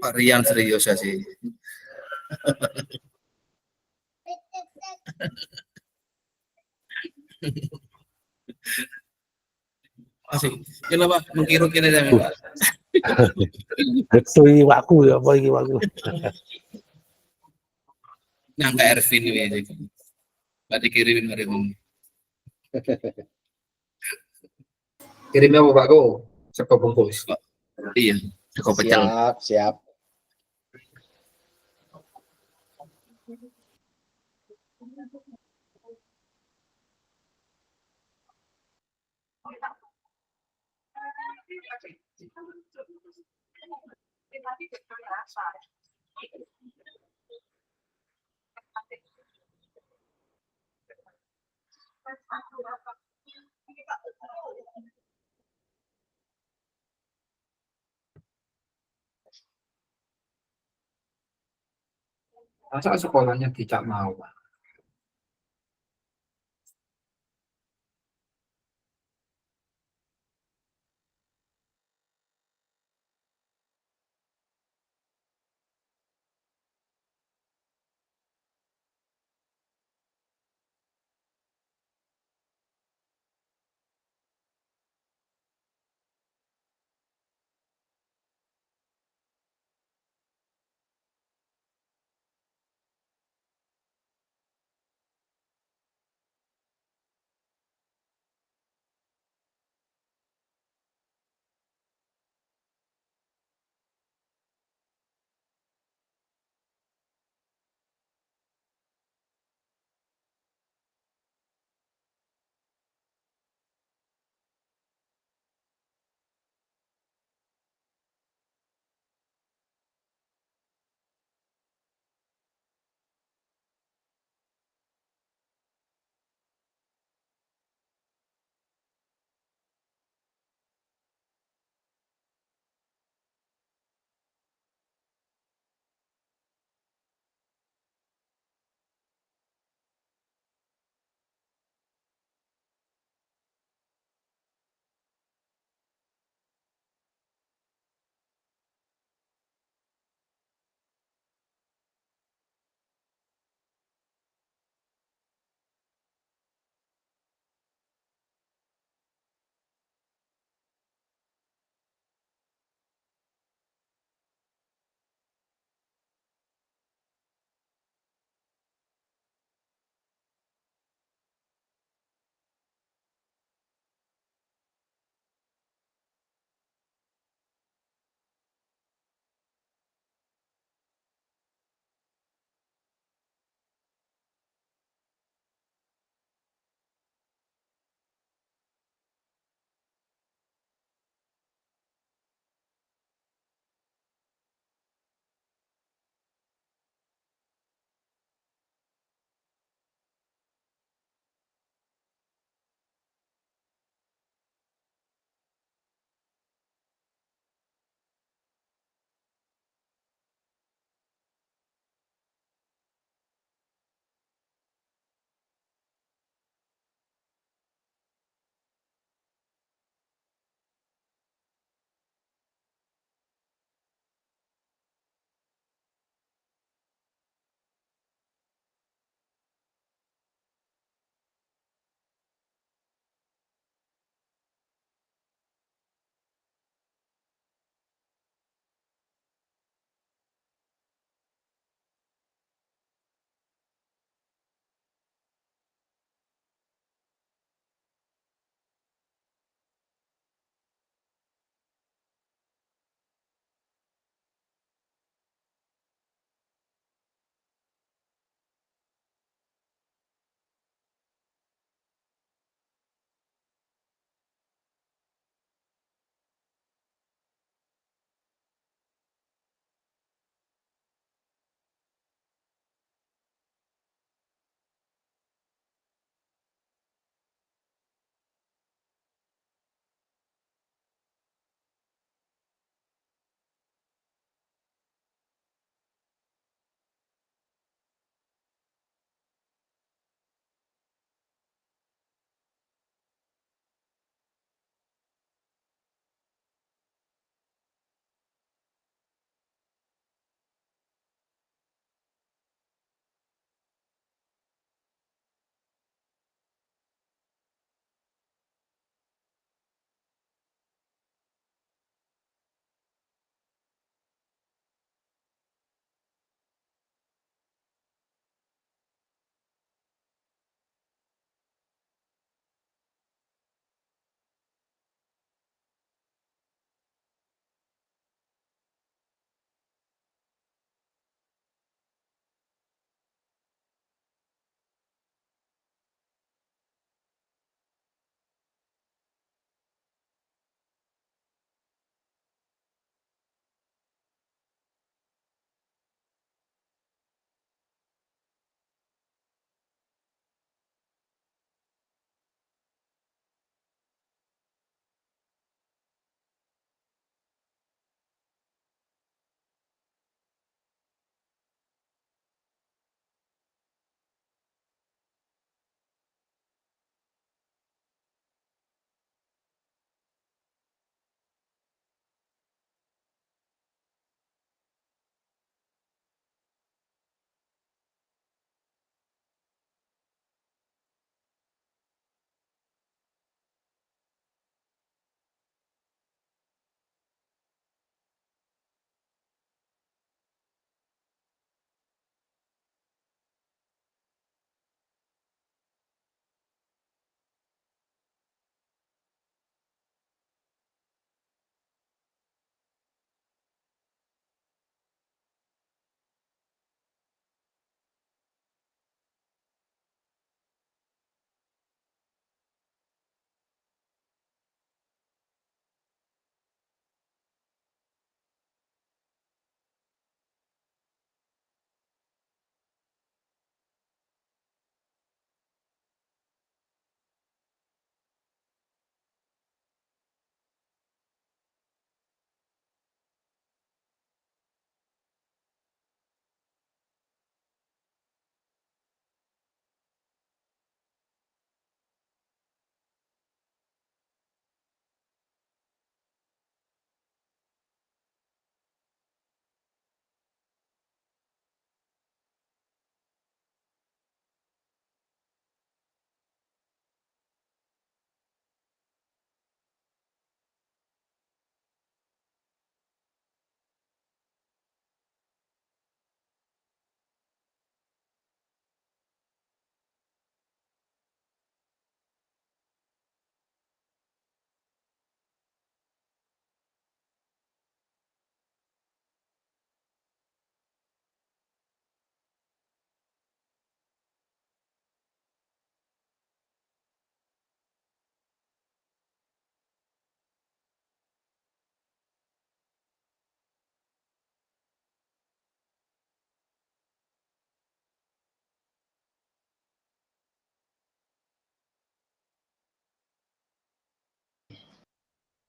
[SPEAKER 9] Pak Rian serius ya sih. Masih, kenapa mengkiruk ini saya Pak?
[SPEAKER 4] Betul ini waktu ya apa ini waktu.
[SPEAKER 9] Nyangka Ervin ini. Pak dikirimin hari ini.
[SPEAKER 6] Kirimnya apa Pak Ko? Seko bungkus.
[SPEAKER 9] Iya, sego pecel.
[SPEAKER 1] Siap.
[SPEAKER 6] Masa sekolahnya tidak mau?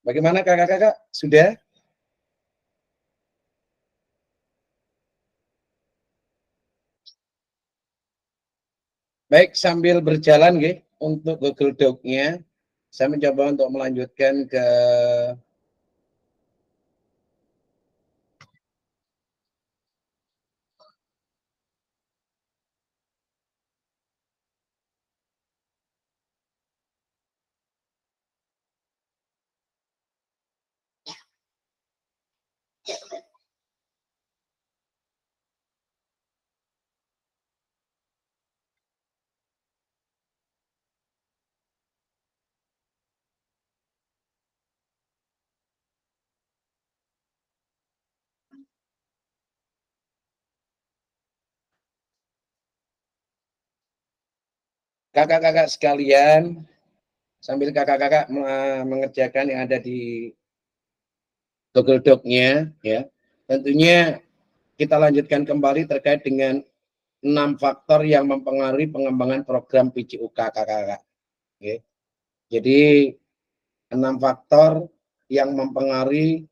[SPEAKER 1] Bagaimana kakak-kakak? Sudah? Baik, sambil berjalan untuk Google Doc-nya, saya mencoba untuk melanjutkan ke kakak-kakak sekalian, sambil kakak-kakak mengerjakan yang ada di Google Doc-nya, ya, tentunya kita lanjutkan kembali terkait dengan 6 faktor yang mempengaruhi pengembangan program PJOK kakak-kakak. Okay. Jadi 6 faktor yang mempengaruhi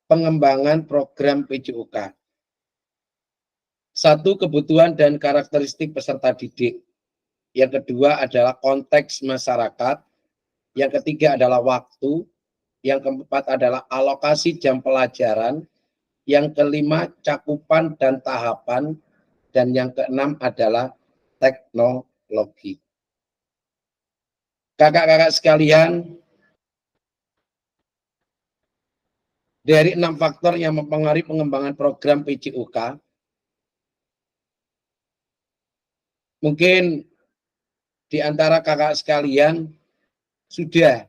[SPEAKER 1] pengembangan program PJOK. 1, kebutuhan dan karakteristik peserta didik. Yang kedua adalah konteks masyarakat. Yang ketiga adalah waktu. Yang keempat adalah alokasi jam pelajaran. Yang kelima, cakupan dan tahapan. Dan yang keenam adalah teknologi. Kakak-kakak sekalian, dari 6 faktor yang mempengaruhi pengembangan program PJOK, mungkin di antara kakak sekalian sudah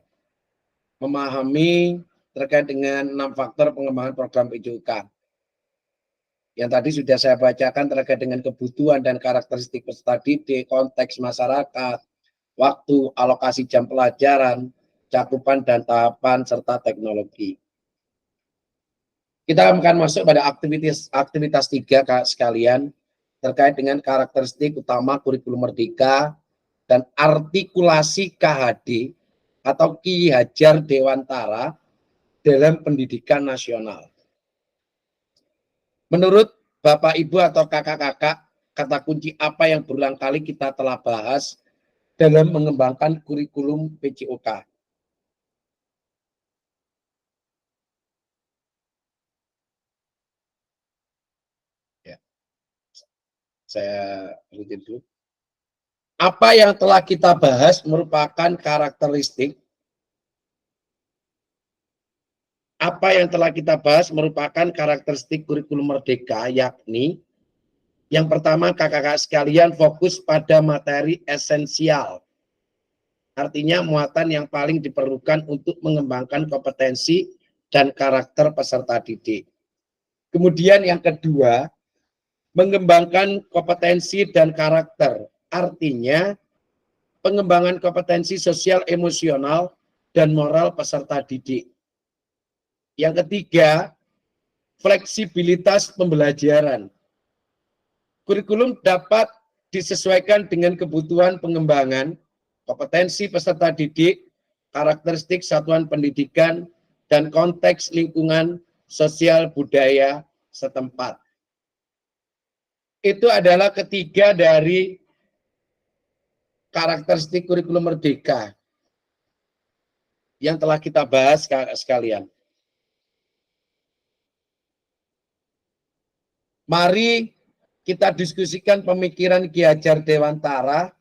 [SPEAKER 1] memahami terkait dengan 6 faktor pengembangan program PJOK. Yang tadi sudah saya bacakan terkait dengan kebutuhan dan karakteristik peserta didik, konteks masyarakat, waktu, alokasi jam pelajaran, cakupan dan tahapan, serta teknologi. Kita akan masuk pada aktivitas 3 kakak sekalian terkait dengan karakteristik utama kurikulum merdeka dan artikulasi KHD atau Ki Hajar Dewantara dalam pendidikan nasional. Menurut Bapak Ibu atau kakak-kakak, kata kunci apa yang berulang kali kita telah bahas dalam mengembangkan kurikulum PJOK? Ya. Saya rutin dulu. Apa yang telah kita bahas merupakan karakteristik. Apa yang telah kita bahas merupakan karakteristik kurikulum merdeka, yakni yang pertama, kakak-kakak sekalian fokus pada materi esensial. Artinya muatan yang paling diperlukan untuk mengembangkan kompetensi dan karakter peserta didik. Kemudian yang kedua, mengembangkan kompetensi dan karakter. Artinya pengembangan kompetensi sosial, emosional, dan moral peserta didik. Yang ketiga, fleksibilitas pembelajaran. Kurikulum dapat disesuaikan dengan kebutuhan pengembangan, kompetensi peserta didik, karakteristik satuan pendidikan, dan konteks lingkungan sosial budaya setempat. Itu adalah ketiga dari karakteristik kurikulum merdeka yang telah kita bahas sekalian. Mari kita diskusikan pemikiran Ki Hajar Dewantara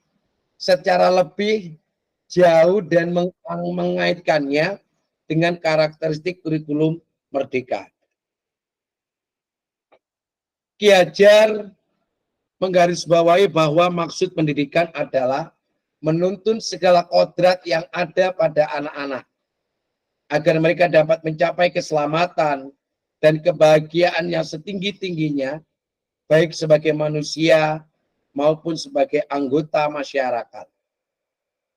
[SPEAKER 1] secara lebih jauh dan mengaitkannya dengan karakteristik kurikulum merdeka. Ki Hajar menggarisbawahi bahwa maksud pendidikan adalah menuntun segala kodrat yang ada pada anak-anak agar mereka dapat mencapai keselamatan dan kebahagiaan yang setinggi-tingginya, baik sebagai manusia maupun sebagai anggota masyarakat.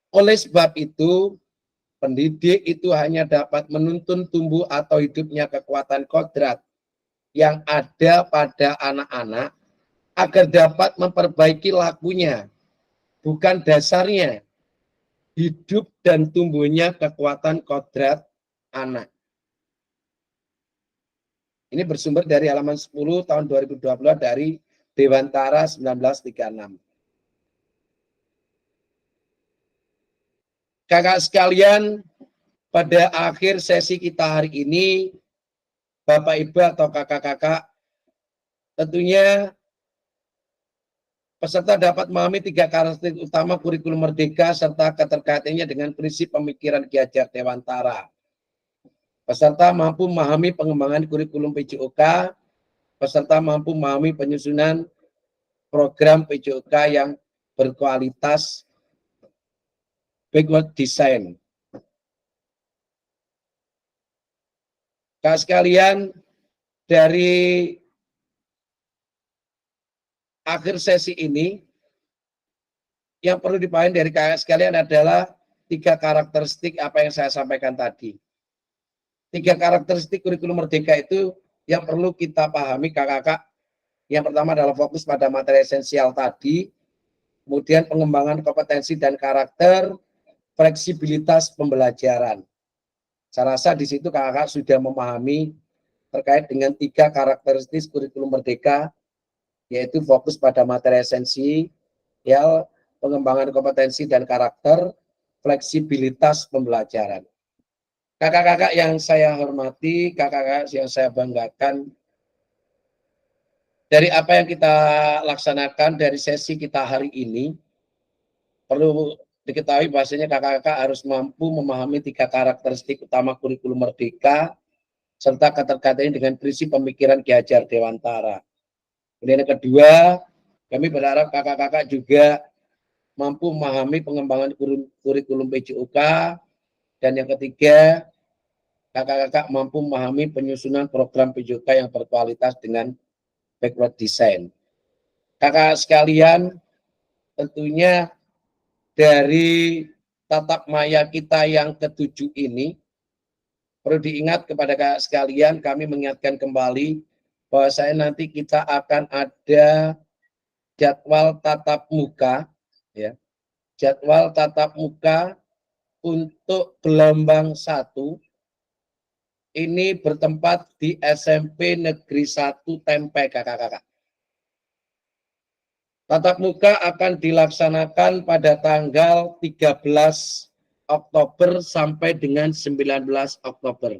[SPEAKER 1] Oleh sebab itu, pendidik itu hanya dapat menuntun tumbuh atau hidupnya kekuatan kodrat yang ada pada anak-anak agar dapat memperbaiki lakunya, bukan dasarnya. hidup dan tumbuhnya kekuatan kodrat anak. Ini bersumber dari halaman 10 tahun 2020 dari Dewantara 1936. Kakak sekalian, pada akhir sesi kita hari ini, Bapak Ibu atau kakak-kakak, tentunya peserta dapat memahami 3 karakteristik utama kurikulum merdeka serta keterkaitannya dengan prinsip pemikiran Ki Hajar Dewantara. Peserta mampu memahami pengembangan kurikulum PJOK, peserta mampu memahami penyusunan program PJOK yang berkualitas backward design. Kakak sekalian, dari akhir sesi ini, yang perlu dipahami dari kakak sekalian adalah 3 karakteristik apa yang saya sampaikan tadi. 3 karakteristik kurikulum merdeka itu yang perlu kita pahami kakak-kakak. Yang pertama adalah fokus pada materi esensial tadi, kemudian pengembangan kompetensi dan karakter, fleksibilitas pembelajaran. Saya rasa di situ kakak-kakak sudah memahami terkait dengan 3 karakteristik kurikulum merdeka, yaitu fokus pada materi esensi, ya, pengembangan kompetensi dan karakter, fleksibilitas pembelajaran. Kakak-kakak yang saya hormati, kakak-kakak yang saya banggakan, dari apa yang kita laksanakan dari sesi kita hari ini, perlu diketahui bahwasanya kakak-kakak harus mampu memahami 3 karakteristik utama kurikulum merdeka, serta keterkaitannya dengan prinsip pemikiran Ki Hajar Dewantara. Kemudian yang kedua, kami berharap kakak-kakak juga mampu memahami pengembangan kurikulum PJOK, dan yang ketiga, kakak-kakak mampu memahami penyusunan program PJOK yang berkualitas dengan backward design. Kakak sekalian, tentunya dari tatap maya kita yang ke-7 ini, perlu diingat kepada kakak sekalian, kami mengingatkan kembali bahwa nanti kita akan ada jadwal tatap muka, ya, jadwal tatap muka untuk gelombang 1 ini bertempat di SMP Negeri 1 Tempe, kakak-kakak. Tatap muka akan dilaksanakan pada tanggal 13 Oktober sampai dengan 19 Oktober.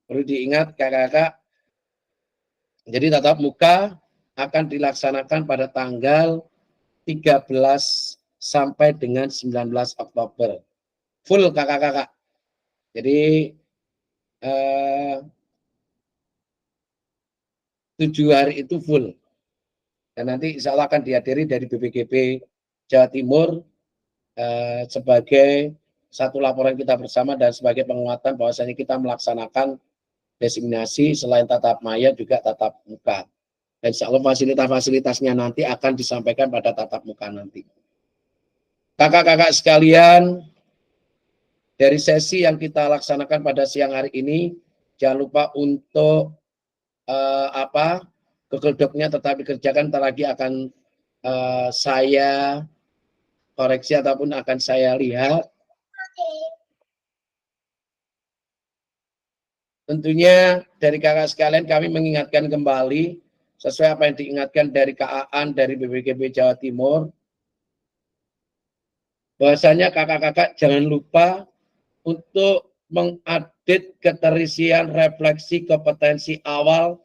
[SPEAKER 1] Perlu diingat kakak-kakak, jadi tatap muka akan dilaksanakan pada tanggal 13 sampai dengan 19 Oktober. Full kakak-kakak. Jadi 7 hari itu full. Dan nanti insya Allah akan dihadiri dari BPGB Jawa Timur sebagai satu laporan kita bersama dan sebagai penguatan bahwasanya kita melaksanakan diseminasi selain tatap maya juga tatap muka. Dan insya Allah fasilitas-fasilitasnya nanti akan disampaikan pada tatap muka nanti. Kakak-kakak sekalian, dari sesi yang kita laksanakan pada siang hari ini, jangan lupa untuk Google Doc-nya tetap dikerjakan, ntar lagi akan saya koreksi ataupun akan saya lihat. Tentunya dari kakak sekalian kami mengingatkan kembali sesuai apa yang diingatkan dari KAAN dari BPGB Jawa Timur, bahwasanya kakak-kakak jangan lupa untuk mengupdate keterisian refleksi kompetensi awal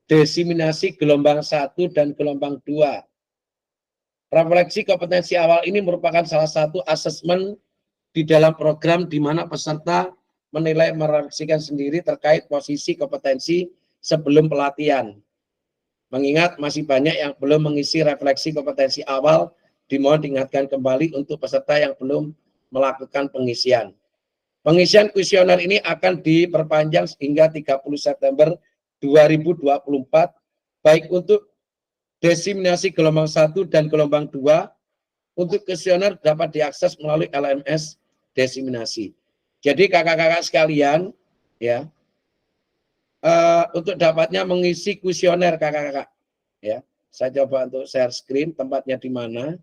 [SPEAKER 1] diseminasi gelombang 1 dan gelombang 2. Refleksi kompetensi awal ini merupakan salah satu asesmen di dalam program di mana peserta menilai merefleksikan sendiri terkait posisi kompetensi sebelum pelatihan. Mengingat masih banyak yang belum mengisi refleksi kompetensi awal, dimohon diingatkan kembali untuk peserta yang belum melakukan pengisian. Pengisian kuesioner ini akan diperpanjang hingga 30 September 2024, baik untuk diseminasi gelombang 1 dan gelombang 2. Untuk kuesioner dapat diakses melalui LMS diseminasi. Jadi kakak-kakak sekalian, ya, untuk dapatnya mengisi kuesioner kakak-kakak, ya, saya coba untuk share screen tempatnya di mana.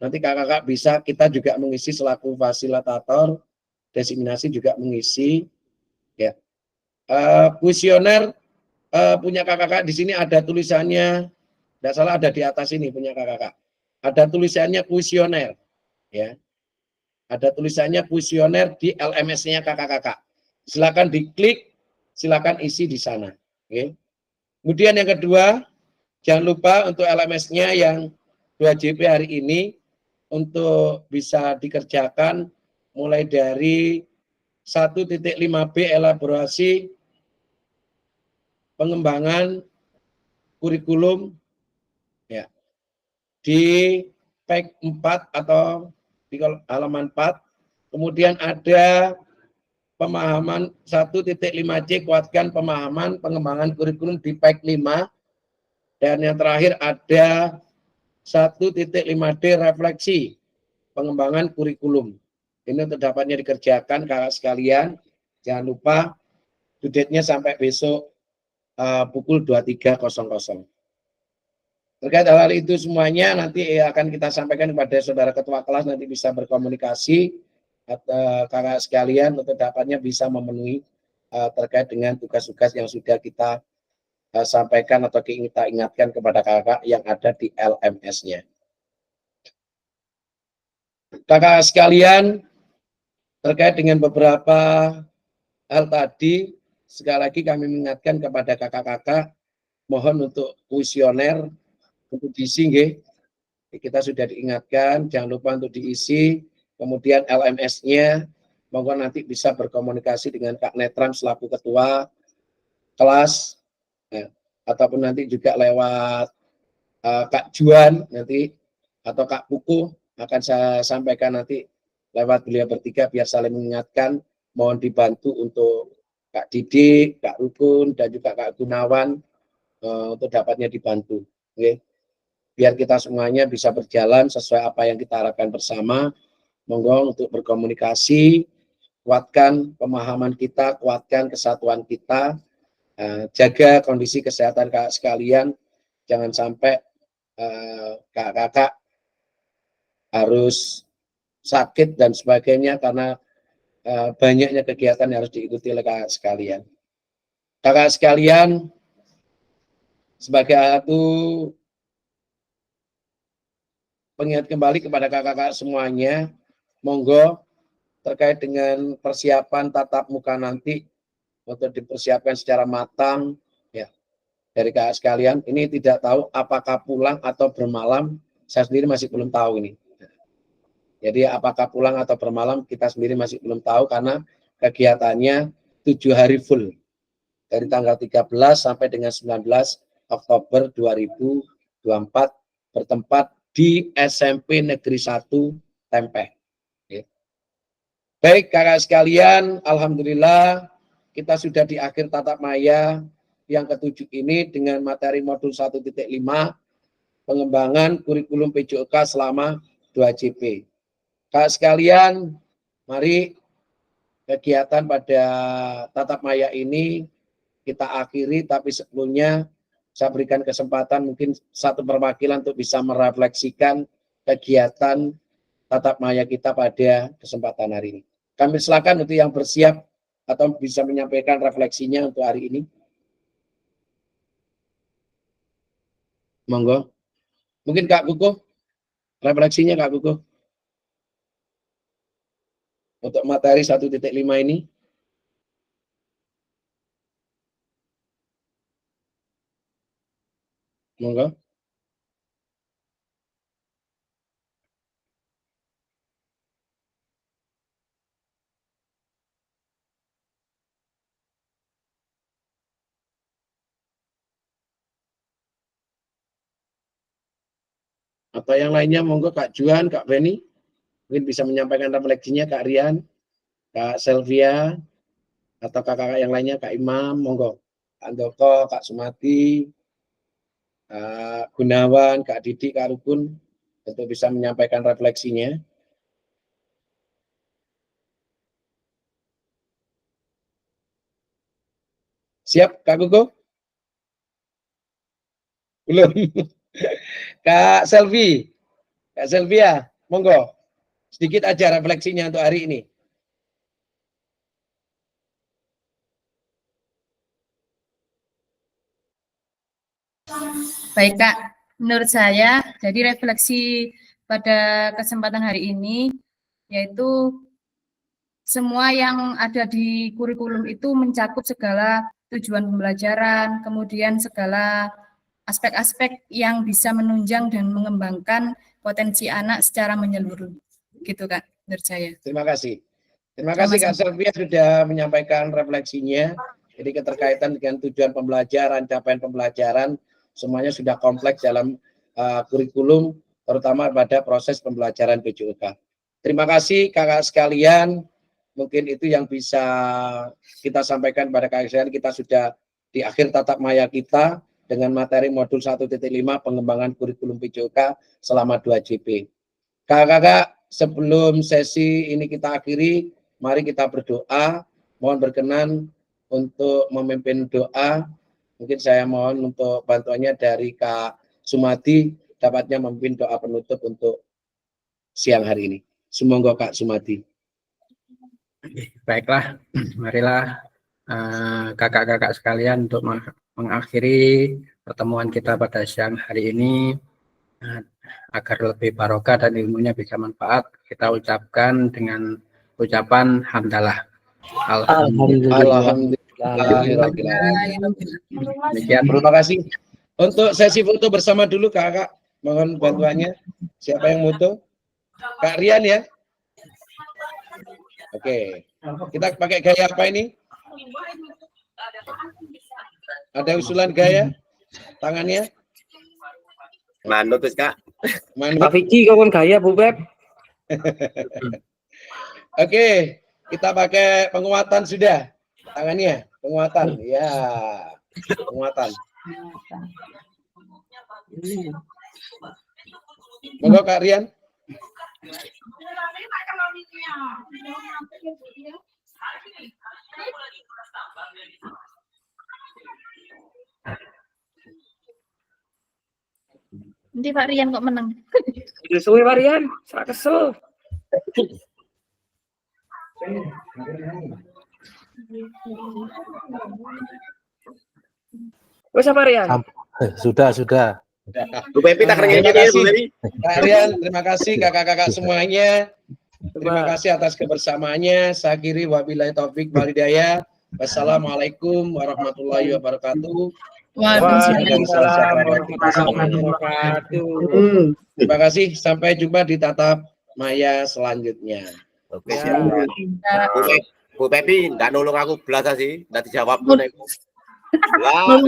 [SPEAKER 1] nanti kakak-kakak bisa, kita juga mengisi selaku fasilitator, diseminasi juga mengisi. Ya, kuesioner punya kakak-kakak di sini ada tulisannya, tidak salah ada di atas ini punya kakak-kakak. Ada tulisannya kuesioner, ya. Ada tulisannya kuesioner di LMS-nya kakak-kakak. Silakan diklik, silakan isi di sana. Oke. Kemudian yang kedua, jangan lupa untuk LMS-nya yang 2JP hari ini untuk bisa dikerjakan mulai dari 1.5B elaborasi pengembangan kurikulum ya di page 4 atau di halaman 4. Kemudian ada pemahaman 1.5C kuatkan pemahaman pengembangan kurikulum di page 5. Dan yang terakhir ada 1.5D refleksi pengembangan kurikulum. Ini untuk dapatnya dikerjakan kakak sekalian. Jangan lupa due date-nya sampai besok pukul 23.00. Terkait hal itu semuanya nanti akan kita sampaikan kepada saudara ketua kelas, nanti bisa berkomunikasi kakak sekalian untuk dapatnya bisa memenuhi terkait dengan tugas-tugas yang sudah kita sampaikan atau kita ingatkan kepada kakak yang ada di LMS-nya. Kakak sekalian, terkait dengan beberapa hal tadi, sekali lagi kami mengingatkan kepada kakak-kakak, mohon untuk kuesioner, untuk diisi, kita sudah diingatkan, jangan lupa untuk diisi, kemudian LMS-nya, mohon nanti bisa berkomunikasi dengan Kak Netram selaku ketua kelas, ya, ataupun nanti juga lewat Kak Juan nanti, atau Kak Puku, akan saya sampaikan nanti lewat beliau bertiga biar saling mengingatkan, mohon dibantu untuk Kak Didik, Kak Rukun, dan juga Kak Gunawan untuk dapatnya dibantu. Okay. Biar kita semuanya bisa berjalan sesuai apa yang kita harapkan bersama. Monggo untuk berkomunikasi, kuatkan pemahaman kita, kuatkan kesatuan kita, jaga kondisi kesehatan kakak sekalian, jangan sampai kakak-kakak harus sakit dan sebagainya karena banyaknya kegiatan yang harus diikuti oleh kakak sekalian. Kakak sekalian, sebagai satu pengingat kembali kepada kakak-kakak semuanya, monggo terkait dengan persiapan tatap muka nanti untuk dipersiapkan secara matang, ya dari kakak sekalian. Ini tidak tahu apakah pulang atau bermalam, saya sendiri masih belum tahu ini. Jadi apakah pulang atau bermalam kita sendiri masih belum tahu karena kegiatannya 7 hari full. Dari tanggal 13 sampai dengan 19 Oktober 2024 bertempat di SMP Negeri 1 Tempeh. Baik kakak sekalian, alhamdulillah kita sudah di akhir tatap maya yang ke-7 ini dengan materi modul 1.5 pengembangan kurikulum PJOK selama 2JP. Kakak sekalian, mari kegiatan pada tatap maya ini kita akhiri, tapi sebelumnya saya berikan kesempatan mungkin satu perwakilan untuk bisa merefleksikan kegiatan tatap maya kita pada kesempatan hari ini. Kami silakan untuk yang bersiap atau bisa menyampaikan refleksinya untuk hari ini. Monggo. Mungkin Kak Kukuh, refleksinya Kak Kukuh. Untuk materi 1.5 ini. Monggo. Atau yang lainnya, monggo Kak Juan, Kak Beni, mungkin bisa menyampaikan refleksinya, Kak Rian, Kak Selvia, atau kakak-kakak yang lainnya, Kak Imam, monggo. Kak Andoko, Kak Sumati, Kak Gunawan, Kak Didik, Kak Rukun, untuk bisa menyampaikan refleksinya. Siap, Kak Kukuh? Belum. Kak Selvi, Kak Selvia, Monggo, sedikit aja refleksinya untuk hari ini.
[SPEAKER 8] Baik Kak, menurut saya jadi refleksi pada kesempatan hari ini yaitu semua yang ada di kurikulum itu mencakup segala tujuan pembelajaran, kemudian segala aspek-aspek yang bisa menunjang dan mengembangkan potensi anak secara menyeluruh. Gitu Kak, menurut saya.
[SPEAKER 1] Terima kasih. Terima kasih Kak Sylvia sudah menyampaikan refleksinya. Jadi keterkaitan dengan tujuan pembelajaran, capaian pembelajaran, semuanya sudah kompleks dalam kurikulum, terutama pada proses pembelajaran PJOK. Terima kasih kakak sekalian. Mungkin itu yang bisa kita sampaikan pada kakak sekalian. Kita sudah di akhir tatap maya kita dengan materi modul 1.5 pengembangan kurikulum PJOK selama 2 JP. Kakak-kakak, sebelum sesi ini kita akhiri, mari kita berdoa. Mohon berkenan untuk memimpin doa. Mungkin saya mohon untuk bantuannya dari Kak Sumadi, dapatnya memimpin doa penutup untuk siang hari ini. Semoga Kak Sumadi.
[SPEAKER 11] Baiklah, marilah kakak-kakak sekalian untuk mengakhiri pertemuan kita pada siang hari ini agar lebih barokah dan ilmunya bisa manfaat. Kita ucapkan dengan ucapan hamdalah.
[SPEAKER 1] Alhamdulillah. Terima kasih. Untuk sesi foto bersama dulu kakak, mohon bantuannya. Siapa yang foto? Kak Rian ya. Oke, kita pakai gaya apa ini? Ada usulan gaya? Tangannya?
[SPEAKER 12] Manut terus Kak.
[SPEAKER 5] Pak Vicky kawan gaya Bu Beb.
[SPEAKER 1] Oke, kita pakai penguatan sudah. Tangannya, penguatan. Ya, penguatan. Monggo Kak Rian.
[SPEAKER 8] Nanti Pak Rian kok menang.
[SPEAKER 5] Suwe Pak Rian, salah kesel. Wes apa Rian?
[SPEAKER 4] Sudah.
[SPEAKER 12] Bu Pepi tak
[SPEAKER 1] Terima
[SPEAKER 12] rengek
[SPEAKER 1] kasih
[SPEAKER 12] Bu Pepi.
[SPEAKER 1] Kak Rian, terima kasih kakak-kakak semuanya. Terima kasih atas kebersamaannya. Saya akhiri wabillahi taufik wal hidayah. Wassalamualaikum warahmatullahi wabarakatuh.
[SPEAKER 5] Waalaikumsalam warahmatullahi wabarakatuh.
[SPEAKER 1] Terima kasih. Sampai jumpa di tatap maya selanjutnya.
[SPEAKER 12] Oke, siap. Bu Pepi, nggak nolong aku belas sih, nggak dijawab pun aku. Lah,